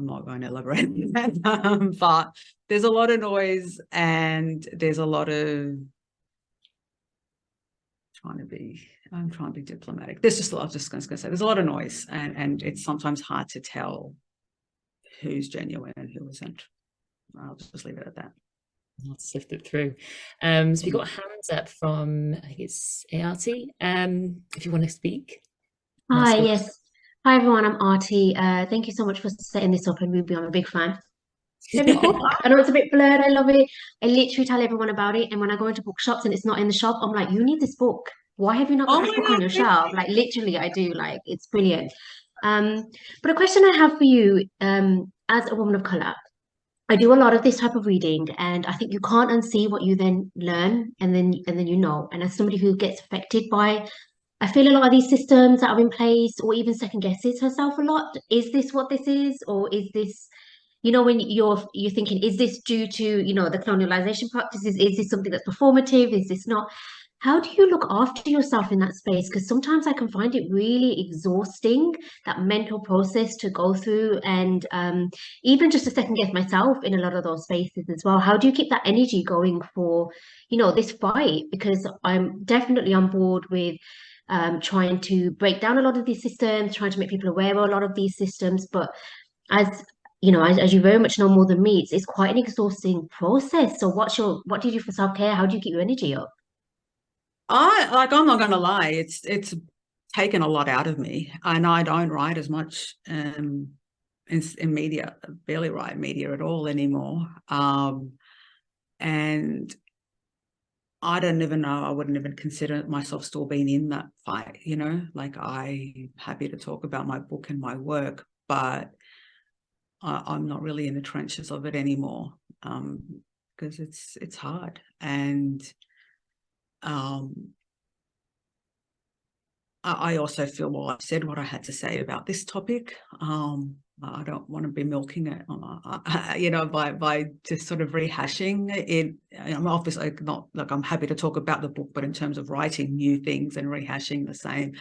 not going to elaborate on that, but there's a lot of noise, and there's a lot of I'm trying to be diplomatic. There's just a lot, I'm just going to say there's a lot of noise, and it's sometimes hard to tell who's genuine and who isn't. I'll just leave it at that. I'll sift it through. So we've got hands up from, I think it's ART. If you want to speak. Hi, yes. Hi, everyone. I'm Artie. Thank you so much for setting this up, and Ruby, I'm a big fan. I know it's a bit blurred. I love it. I literally tell everyone about it, and when I go into bookshops and it's not in the shop, I'm like, you need this book. Why have you not got this book on your shelf? Like, literally, I do. Like, it's brilliant. But a question I have for you, as a woman of color, I do a lot of this type of reading, and I think you can't unsee what you then learn, and then you know. And as somebody who gets affected by, I feel a lot of these systems that are in place, or even second guesses herself a lot. Is this what this is, or is this, you know, when you're thinking, is this due to, you know, the colonialization practices? Is this something that's performative? Is this not? How do you look after yourself in that space? Because sometimes I can find it really exhausting, that mental process to go through, and even just to second guess myself in a lot of those spaces as well. How do you keep that energy going for, you know, this fight? Because I'm definitely on board with trying to break down a lot of these systems, trying to make people aware of a lot of these systems. But as you know, as you very much know more than me, it's quite an exhausting process. So what do you do for self-care? How do you keep your energy up? I'm not going to lie, it's taken a lot out of me, and I don't write as much in media. I barely write media at all anymore, and I don't even know, I wouldn't even consider myself still being in that fight, you know, like I'm happy to talk about my book and my work, but I'm not really in the trenches of it anymore, because it's hard. And I also feel, well, I've said what I had to say about this topic. I don't want to be milking it, you know, by just sort of rehashing it. I'm obviously not, like, I'm happy to talk about the book, but in terms of writing new things and rehashing the same,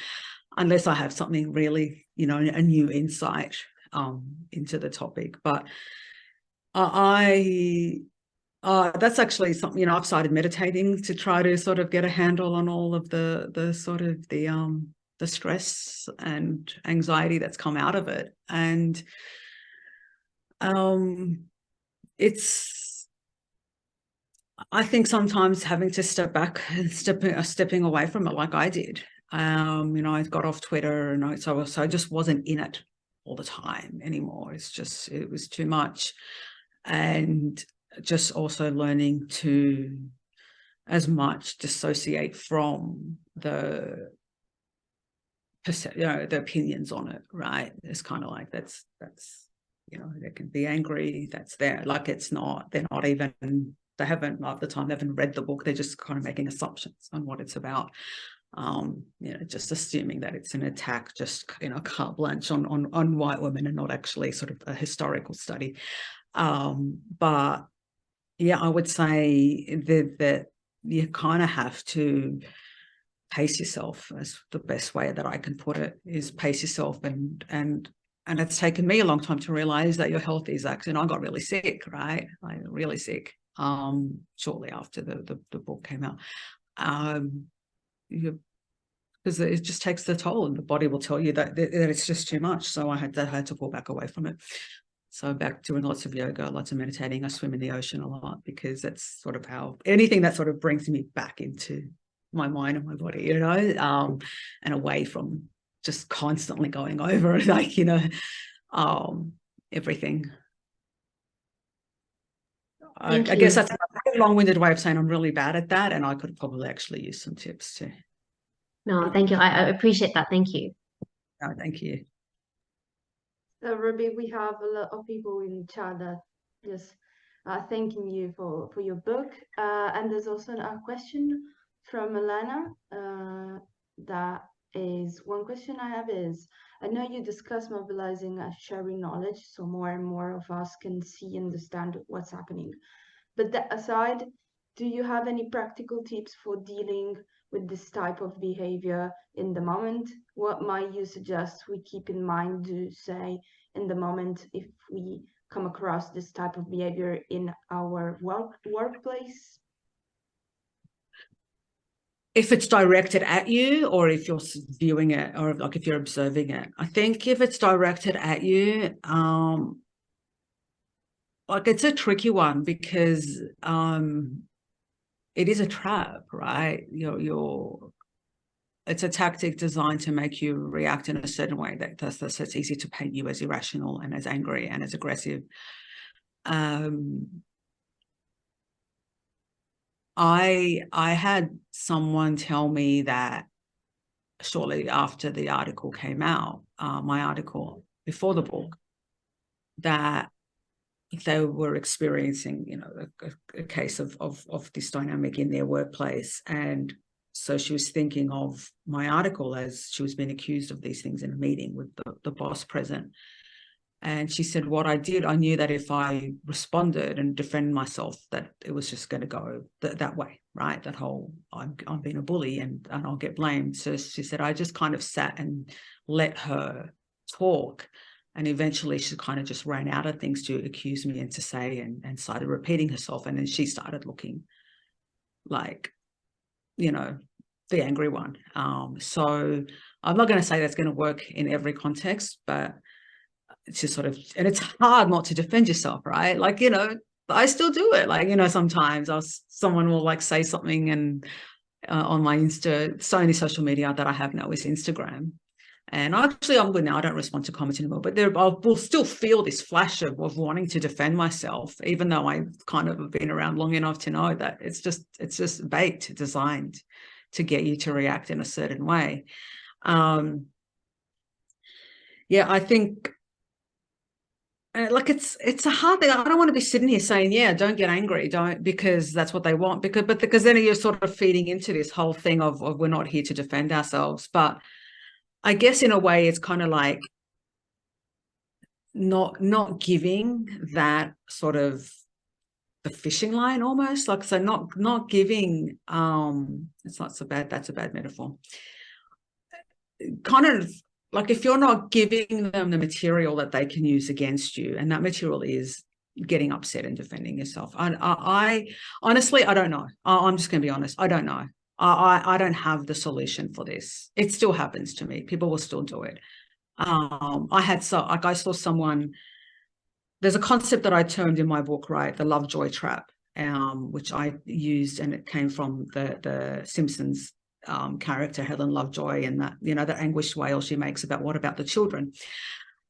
unless I have something really, you know, a new insight into the topic. But that's actually something, you know, I've started meditating to try to sort of get a handle on all of the the stress and anxiety that's come out of it. And I think sometimes having to step back and stepping away from it, like I did. I got off Twitter, and so I just wasn't in it all the time anymore. It was too much. And just also learning to as much dissociate from the opinions on it, right? It's kind of like that's they can be angry, that's there, like they haven't at the time, they haven't read the book, they're just kind of making assumptions on what it's about. Just assuming that it's an attack, just carte blanche on white women, and not actually sort of a historical study. But yeah, I would say that you kind of have to pace yourself, as the best way that I can put it is pace yourself. And it's taken me a long time to realize that your health is actually, I got really sick, right? Like really sick shortly after the book came out. Because it just takes the toll, and the body will tell you that it's just too much. So I had to pull back away from it. So back doing lots of yoga, lots of meditating. I swim in the ocean a lot, because that's sort of how anything that sort of brings me back into my mind and my body, and away from just constantly going over like, everything. I guess that's a long-winded way of saying I'm really bad at that, and I could probably actually use some tips too. No, thank you. I appreciate that. Thank you. No, thank you. So Ruby, we have a lot of people in chat that just thanking you for your book. And there's also a question from Elena. One question I have is, I know you discuss mobilizing and sharing knowledge so more and more of us can see, understand what's happening. But that aside, do you have any practical tips for dealing with this type of behavior in the moment? What might you suggest we keep in mind to say in the moment if we come across this type of behavior in our workplace? If it's directed at you, or if you're viewing it, or like if you're observing it. I think if it's directed at you, like it's a tricky one, because it is a trap, right? It's a tactic designed to make you react in a certain way that's it's easy to paint you as irrational and as angry and as aggressive. I had someone tell me that shortly after the article came out, my article before the book, that they were experiencing, a case of this dynamic in their workplace. And so she was thinking of my article as she was being accused of these things in a meeting with the boss present. And she said, what I did, I knew that if I responded and defended myself, that it was just going to go that way, right? That whole, I'm being a bully and I'll get blamed. So she said, I just kind of sat and let her talk. And eventually she kind of just ran out of things to accuse me and to say, and started repeating herself. And then she started looking like, the angry one. So I'm not going to say that's going to work in every context, but it's just sort of, and it's hard not to defend yourself, right? Like, I still do it. Like, sometimes someone will like say something, and on my Insta, so many social media that I have now is Instagram. And actually, I'm good now. I don't respond to comments anymore. But I will still feel this flash of wanting to defend myself, even though I kind of have been around long enough to know that it's just bait designed to get you to react in a certain way. I think like it's a hard thing. I don't want to be sitting here saying, yeah, don't get angry, because that's what they want. Because then you're sort of feeding into this whole thing of we're not here to defend ourselves. But I guess in a way it's kind of like not giving that sort of the fishing line almost, like, so not giving, it's not so bad, that's a bad metaphor. Kind of like if you're not giving them the material that they can use against you, and that material is getting upset and defending yourself. I honestly, I don't know. I'm just going to be honest. I don't know. I don't have the solution for this. It still happens to me. People will still do it. I saw someone, there's a concept that I termed in my book, right, the Lovejoy trap, which I used, and it came from the Simpsons character Helen Lovejoy, and that, you know, the anguished wail she makes about what about the children.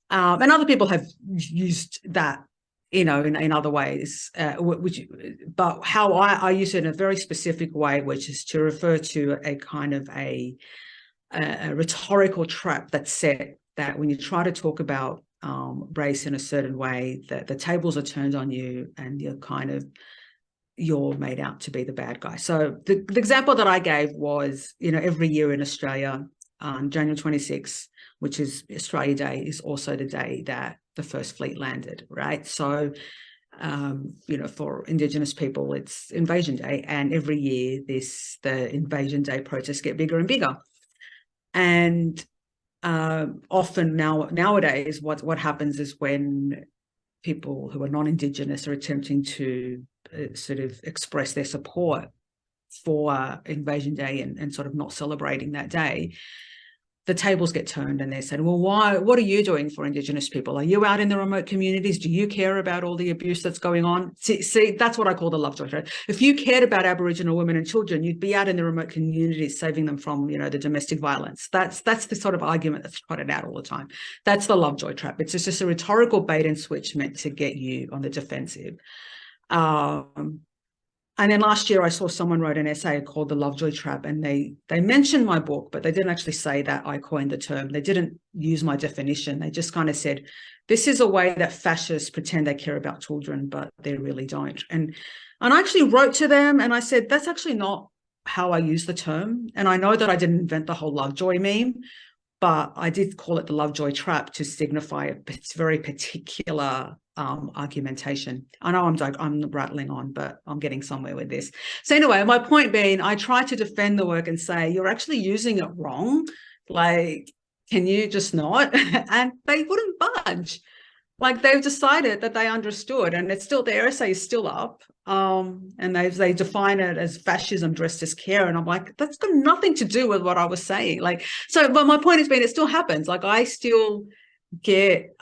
And other people have used that, you know, in other ways, but how I use it in a very specific way, which is to refer to a kind of a rhetorical trap that's set, that when you try to talk about race in a certain way, that the tables are turned on you and you're made out to be the bad guy. So the example that I gave was, you know, every year in Australia, January 26th, which is Australia Day, is also the day that the first fleet landed, right? So, you know, for Indigenous people, it's Invasion Day, and every year the Invasion Day protests get bigger and bigger. And often nowadays, what happens is when people who are non-Indigenous are attempting to sort of express their support for Invasion Day and sort of not celebrating that day, the tables get turned and they said, well, what are you doing for Indigenous people? Are you out in the remote communities? Do you care about all the abuse that's going on? See, that's what I call the Lovejoy trap. If you cared about Aboriginal women and children, you'd be out in the remote communities saving them from, you know, the domestic violence. That's the sort of argument that's trotted out all the time. That's the Lovejoy trap. It's just a rhetorical bait and switch meant to get you on the defensive. And then last year I saw someone wrote an essay called The Lovejoy Trap, and they mentioned my book, but they didn't actually say that I coined the term. They didn't use my definition. They just kind of said, this is a way that fascists pretend they care about children, but they really don't. And I actually wrote to them and I said, that's actually not how I use the term. And I know that I didn't invent the whole Lovejoy meme, but I did call it the Lovejoy Trap to signify a very particular argumentation. I know I'm rattling on, but I'm getting somewhere with this. So anyway, my point being, I try to defend the work and say, you're actually using it wrong. Like, can you just not? And they wouldn't budge. Like, they've decided that they understood, and it's still, their essay is still up. And they define it as fascism dressed as care. And I'm like, that's got nothing to do with what I was saying. Like, so, but my point has been, it still happens. Like, I still get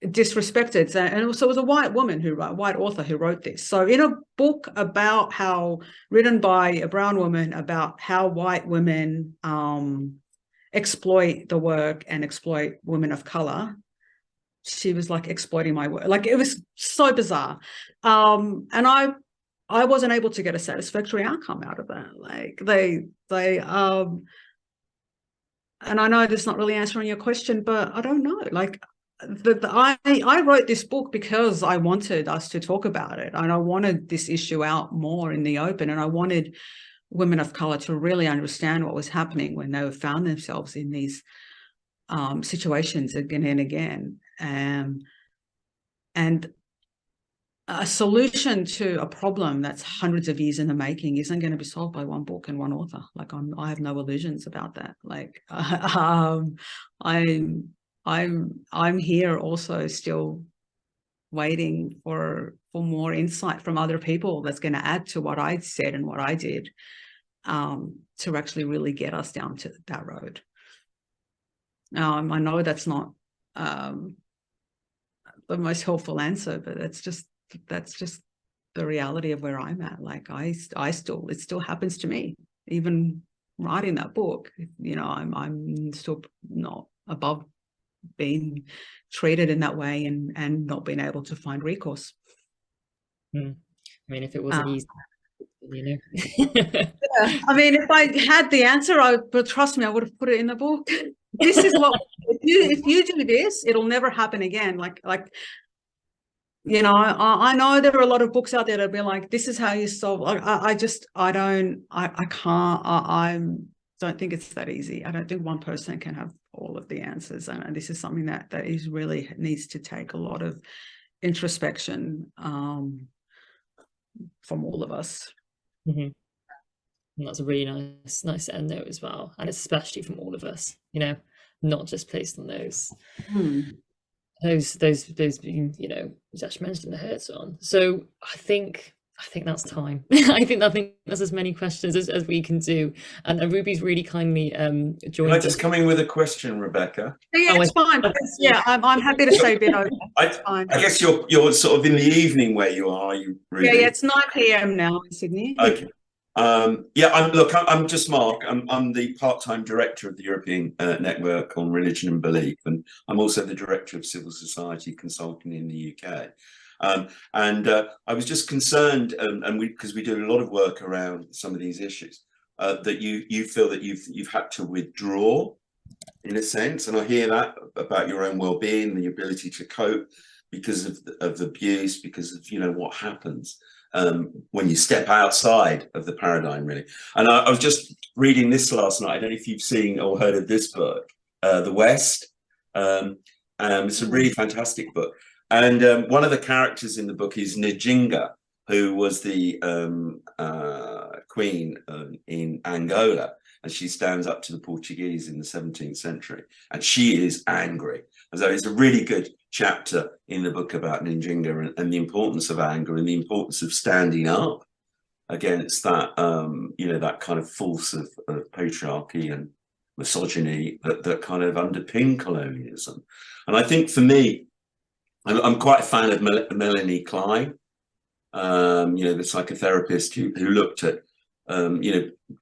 disrespected. And also it was a white author who wrote this. So in a book written by a brown woman about how white women exploit the work and exploit women of color, she was like exploiting my work. Like, it was so bizarre. And I wasn't able to get a satisfactory outcome out of that. Like, they and I know this is not really answering your question, but I don't know. Like, I wrote this book because I wanted us to talk about it, and I wanted this issue out more in the open, and I wanted women of color to really understand what was happening when they found themselves in these situations again and again. And a solution to a problem that's hundreds of years in the making isn't going to be solved by one book and one author. Like, I have no illusions about that. Like, I'm here also still waiting for more insight from other people that's going to add to what I said and what I did, to actually really get us down to that road. I know that's not the most helpful answer, but that's just the reality of where I'm at. Like, it still happens to me, even writing that book. You know, I'm still not above being treated in that way and not being able to find recourse. I mean, if it wasn't easy, you know. Yeah, I mean, if I had the answer, but trust me, I would have put it in the book. This is what if you do this, it'll never happen again. Like you know, I know there are a lot of books out there that'll be like, this is how you solve. I don't think it's that easy. I don't think one person can have all of the answers, and this is something that is really needs to take a lot of introspection from all of us. Mm-hmm. And that's a really nice end note as well, and especially from all of us, you know, not just placed on those you know, as actually mentioned the hurts on. So I think I think that's time. I think that's as many questions as we can do. And Ruby's really kindly joined Can I us. just come in with a question, Rebecca? Yeah, it's fine. Yeah, I'm happy to stay a bit over. I guess you're sort of in the evening where you are you, Ruby? Yeah, it's 9 p.m. now in Sydney. Okay. Yeah, I'm just Mark. I'm the part-time director of the European Network on Religion and Belief, and I'm also the director of civil society consulting in the UK. I was just concerned, and because we do a lot of work around some of these issues, that you feel that you've had to withdraw, in a sense, and I hear that about your own well-being, the ability to cope because of the abuse, because of what happens when you step outside of the paradigm, really. And I was just reading this last night. I don't know if you've seen or heard of this book, The West. It's a really fantastic book. And one of the characters in the book is Njinga, who was the queen in Angola. And she stands up to the Portuguese in the 17th century. And she is angry. And so it's a really good chapter in the book about Njinga and the importance of anger and the importance of standing up against that, that kind of force of patriarchy and misogyny that kind of underpin colonialism. And I think for me, I'm quite a fan of Melanie Klein, the psychotherapist who looked at,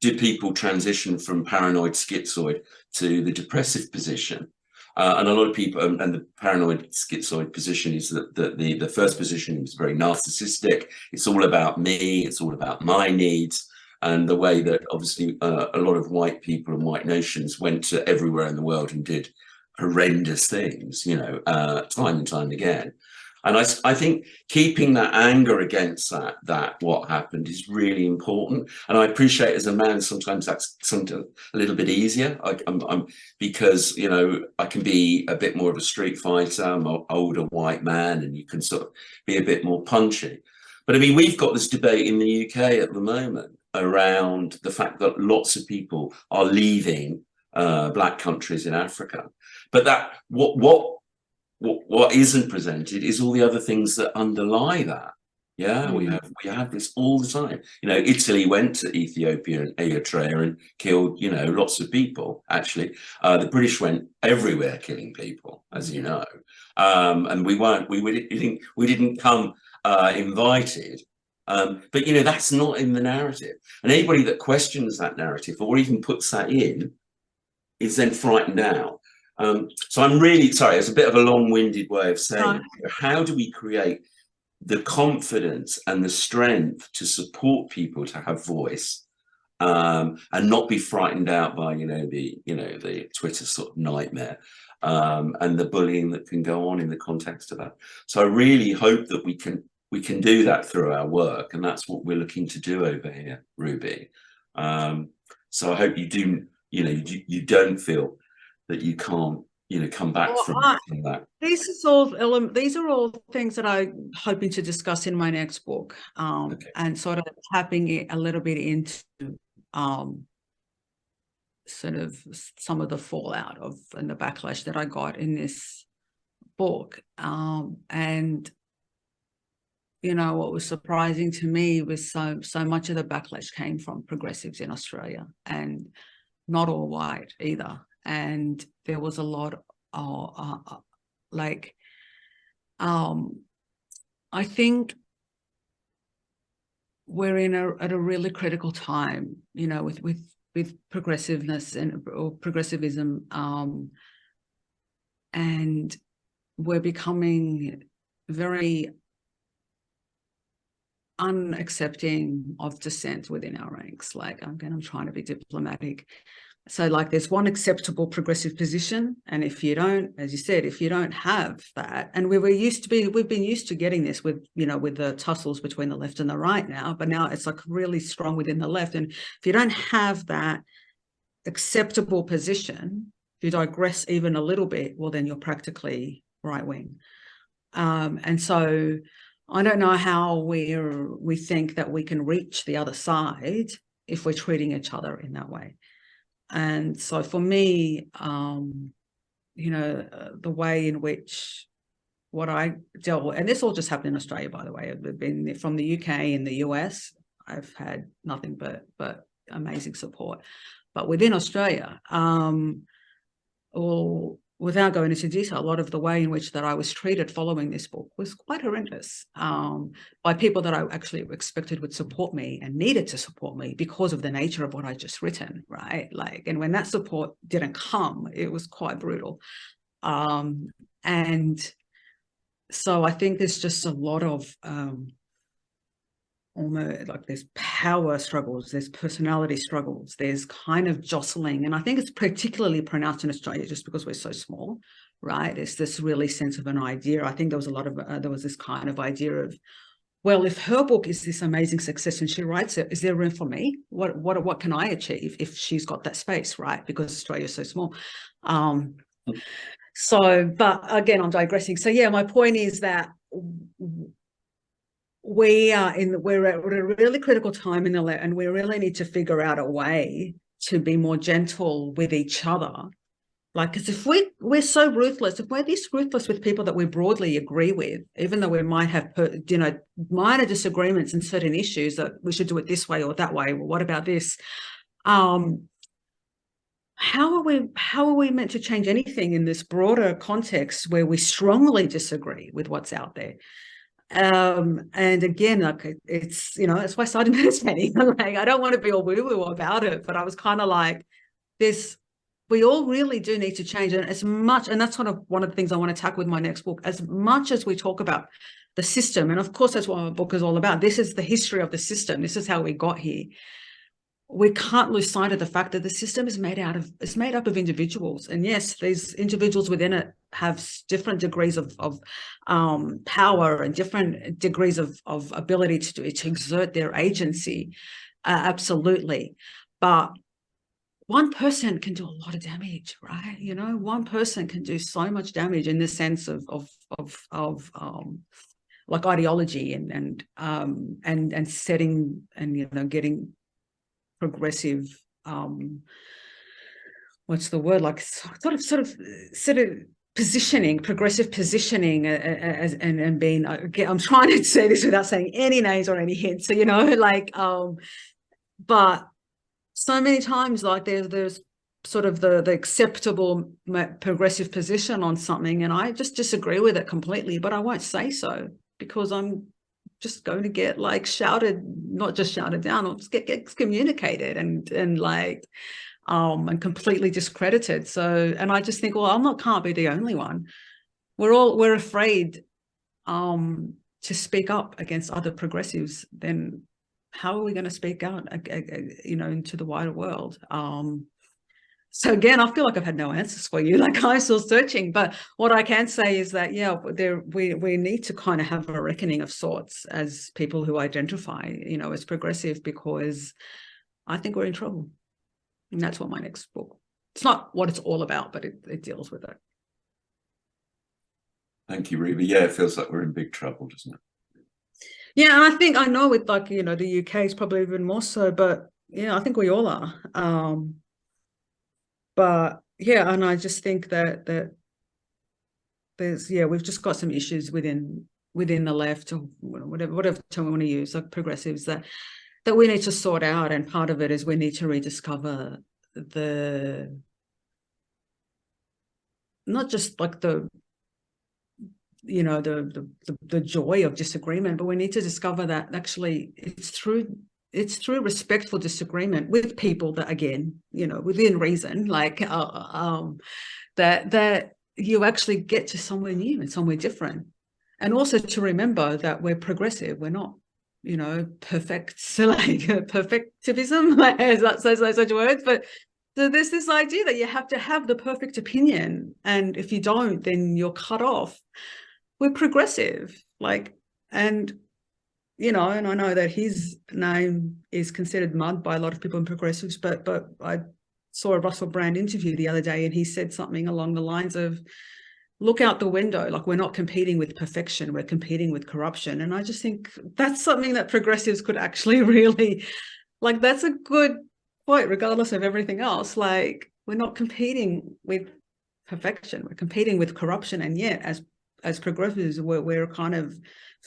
did people transition from paranoid schizoid to the depressive position? And a lot of people, and the paranoid schizoid position is that the first position is very narcissistic. It's all about me. It's all about my needs. And the way that obviously a lot of white people and white nations went to everywhere in the world and did horrendous things, time and time again. And I think keeping that anger against that what happened is really important. And I appreciate as a man, sometimes that's a little bit easier. I'm because, I can be a bit more of a street fighter. I'm an older white man and you can sort of be a bit more punchy. But I mean, we've got this debate in the UK at the moment around the fact that lots of people are leaving Black countries in Africa. But that what isn't presented is all the other things that underlie that. Yeah, we have this all the time. Italy went to Ethiopia and Eritrea and killed, lots of people. Actually, the British went everywhere killing people, as you know, and we didn't come invited. But that's not in the narrative. And anybody that questions that narrative or even puts that in is then frightened out. So I'm really sorry, it's a bit of a long-winded way of saying, how do we create the confidence and the strength to support people to have voice and not be frightened out by, the Twitter sort of nightmare and the bullying that can go on in the context of that. So I really hope that we can do that through our work, and that's what we're looking to do over here, Ruby. So I hope you do, you don't feel that you can't, come back from that. These are all things that I'm hoping to discuss in my next book, and sort of tapping it a little bit into sort of some of the fallout and the backlash that I got in this book. And what was surprising to me was so much of the backlash came from progressives in Australia, and not all white either. And there was a lot of I think we're at a really critical time, with progressiveness or progressivism, and we're becoming very unaccepting of dissent within our ranks. I'm trying to be diplomatic. So there's one acceptable progressive position. And if you don't, as you said, if you don't have that, and we've been used to getting this with the tussles between the left and the right now, but now it's really strong within the left. And if you don't have that acceptable position, if you digress even a little bit, well, then you're practically right wing. And so I don't know how we think that we can reach the other side if we're treating each other in that way. And so for me, the way in which what I dealt with, and this all just happened in Australia, by the way. I've been from the UK and the US. I've had nothing but amazing support. But within Australia, well, without going into detail, a lot of the way in which that I was treated following this book was quite horrendous by people that I actually expected would support me and needed to support me because of the nature of what I just written, right? Like, and when that support didn't come, it was quite brutal. And so I think there's just a lot of almost like there's power struggles, there's personality struggles, there's kind of jostling. And I think it's particularly pronounced in Australia just because we're so small, right? It's this really sense of an idea. I think there was a lot of, there was this kind of idea of, well, if her book is this amazing success and she writes it, is there room for me? What can I achieve if she's got that space, right? Because Australia's so small. So, but again, I'm digressing. So yeah, my point is that we're at a really critical time in the lab, and we really need to figure out a way to be more gentle with each other. Like, because if we're so ruthless, if we're this ruthless with people that we broadly agree with, even though we might have, minor disagreements in certain issues that we should do it this way or that way, well, what about this? How are we meant to change anything in this broader context where we strongly disagree with what's out there? And again, like it's, that's why I started meditating. Like, I don't want to be all woo-woo about it, but I was kind of like, we all really do need to change. And as much, and that's one of the things I want to tackle with my next book, as much as we talk about the system, and of course that's what my book is all about. This is the history of the system. This is how we got here. We can't lose sight of the fact that the system is made up of individuals. And yes, these individuals within it have different degrees of power and different degrees of ability to exert their agency. Absolutely. But one person can do a lot of damage, right? One person can do so much damage in the sense of like ideology and setting and, getting progressive, what's the word, like sort of positioning, progressive positioning and being, I'm trying to say this without saying any names or any hints, but so many times, like there's sort of the acceptable progressive position on something, and I just disagree with it completely, but I won't say so because I'm just going to get like not just shouted down, or just get excommunicated and completely discredited. So, and I just think, well, can't be the only one. We're afraid to speak up against other progressives. Then how are we going to speak out, into the wider world? So again, I feel like I've had no answers for you. Like, I'm still searching, but what I can say is that, yeah, we need to kind of have a reckoning of sorts as people who identify, as progressive, because I think we're in trouble. And that's what my next book, it's not what it's all about, but it deals with it. Thank you, Ruby. Yeah, it feels like we're in big trouble, doesn't it? Yeah, and I know with like, the UK is probably even more so, but yeah, I think we all are. But yeah, and I just think that there's, we've just got some issues within the left, or whatever term we want to use, like progressives, that we need to sort out. And part of it is we need to rediscover not just like the joy of disagreement, but we need to discover that actually it's through respectful disagreement with people that, again, within reason, like that you actually get to somewhere new and somewhere different. And also to remember that we're progressive, we're not, perfect, like perfectivism, like such words, but there's this idea that you have to have the perfect opinion, and if you don't, then you're cut off. We're progressive, and I know that his name is considered mud by a lot of people in progressives, but I saw a Russell Brand interview the other day, and he said something along the lines of, look out the window, like, we're not competing with perfection, we're competing with corruption. And I just think that's something that progressives could actually really, like, that's a good point, regardless of everything else. Like, we're not competing with perfection, we're competing with corruption. And yet, as as progressives, we're kind of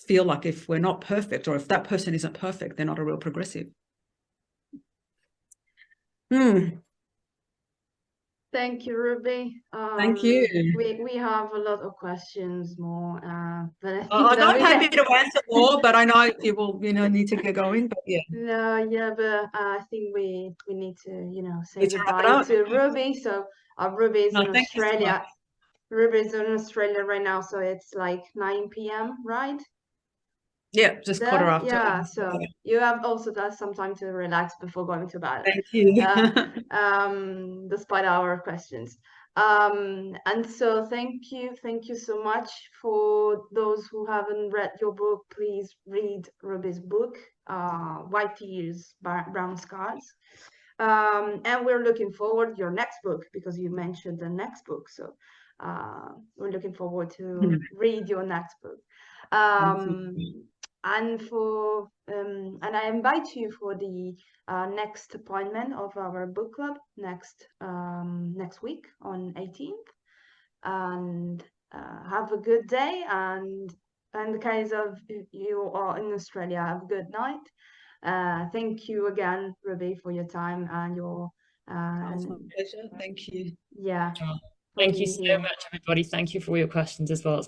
feel like if we're not perfect, or if that person isn't perfect, they're not a real progressive. Thank you, Ruby. Thank you. We have a lot of questions more, but I think I'm not happy can... to answer more, but I know people, need to get going. But yeah. No, yeah, but I think we need to, say Need to wrap it goodbye up. to Ruby. So Ruby is in Thank you so Australia. much. Ruby is in Australia right now, so it's like 9 p.m., right? Yeah, just quarter after. Yeah, so you have also got some time to relax before going to bed. Thank you. Despite our questions. And so thank you so much. For those who haven't read your book, please read Ruby's book, White Tears, Brown Scars. And we're looking forward to your next book, because you mentioned the next book. So we're looking forward to read your next book. And I invite you for the next appointment of our book club next week on 18th. And have a good day, and in the case of you are in Australia, have a good night. Thank you again, Ruby, for your time and your It's my pleasure. Thank you. yeah. Thank you so much, everybody. Thank you for all your questions as well.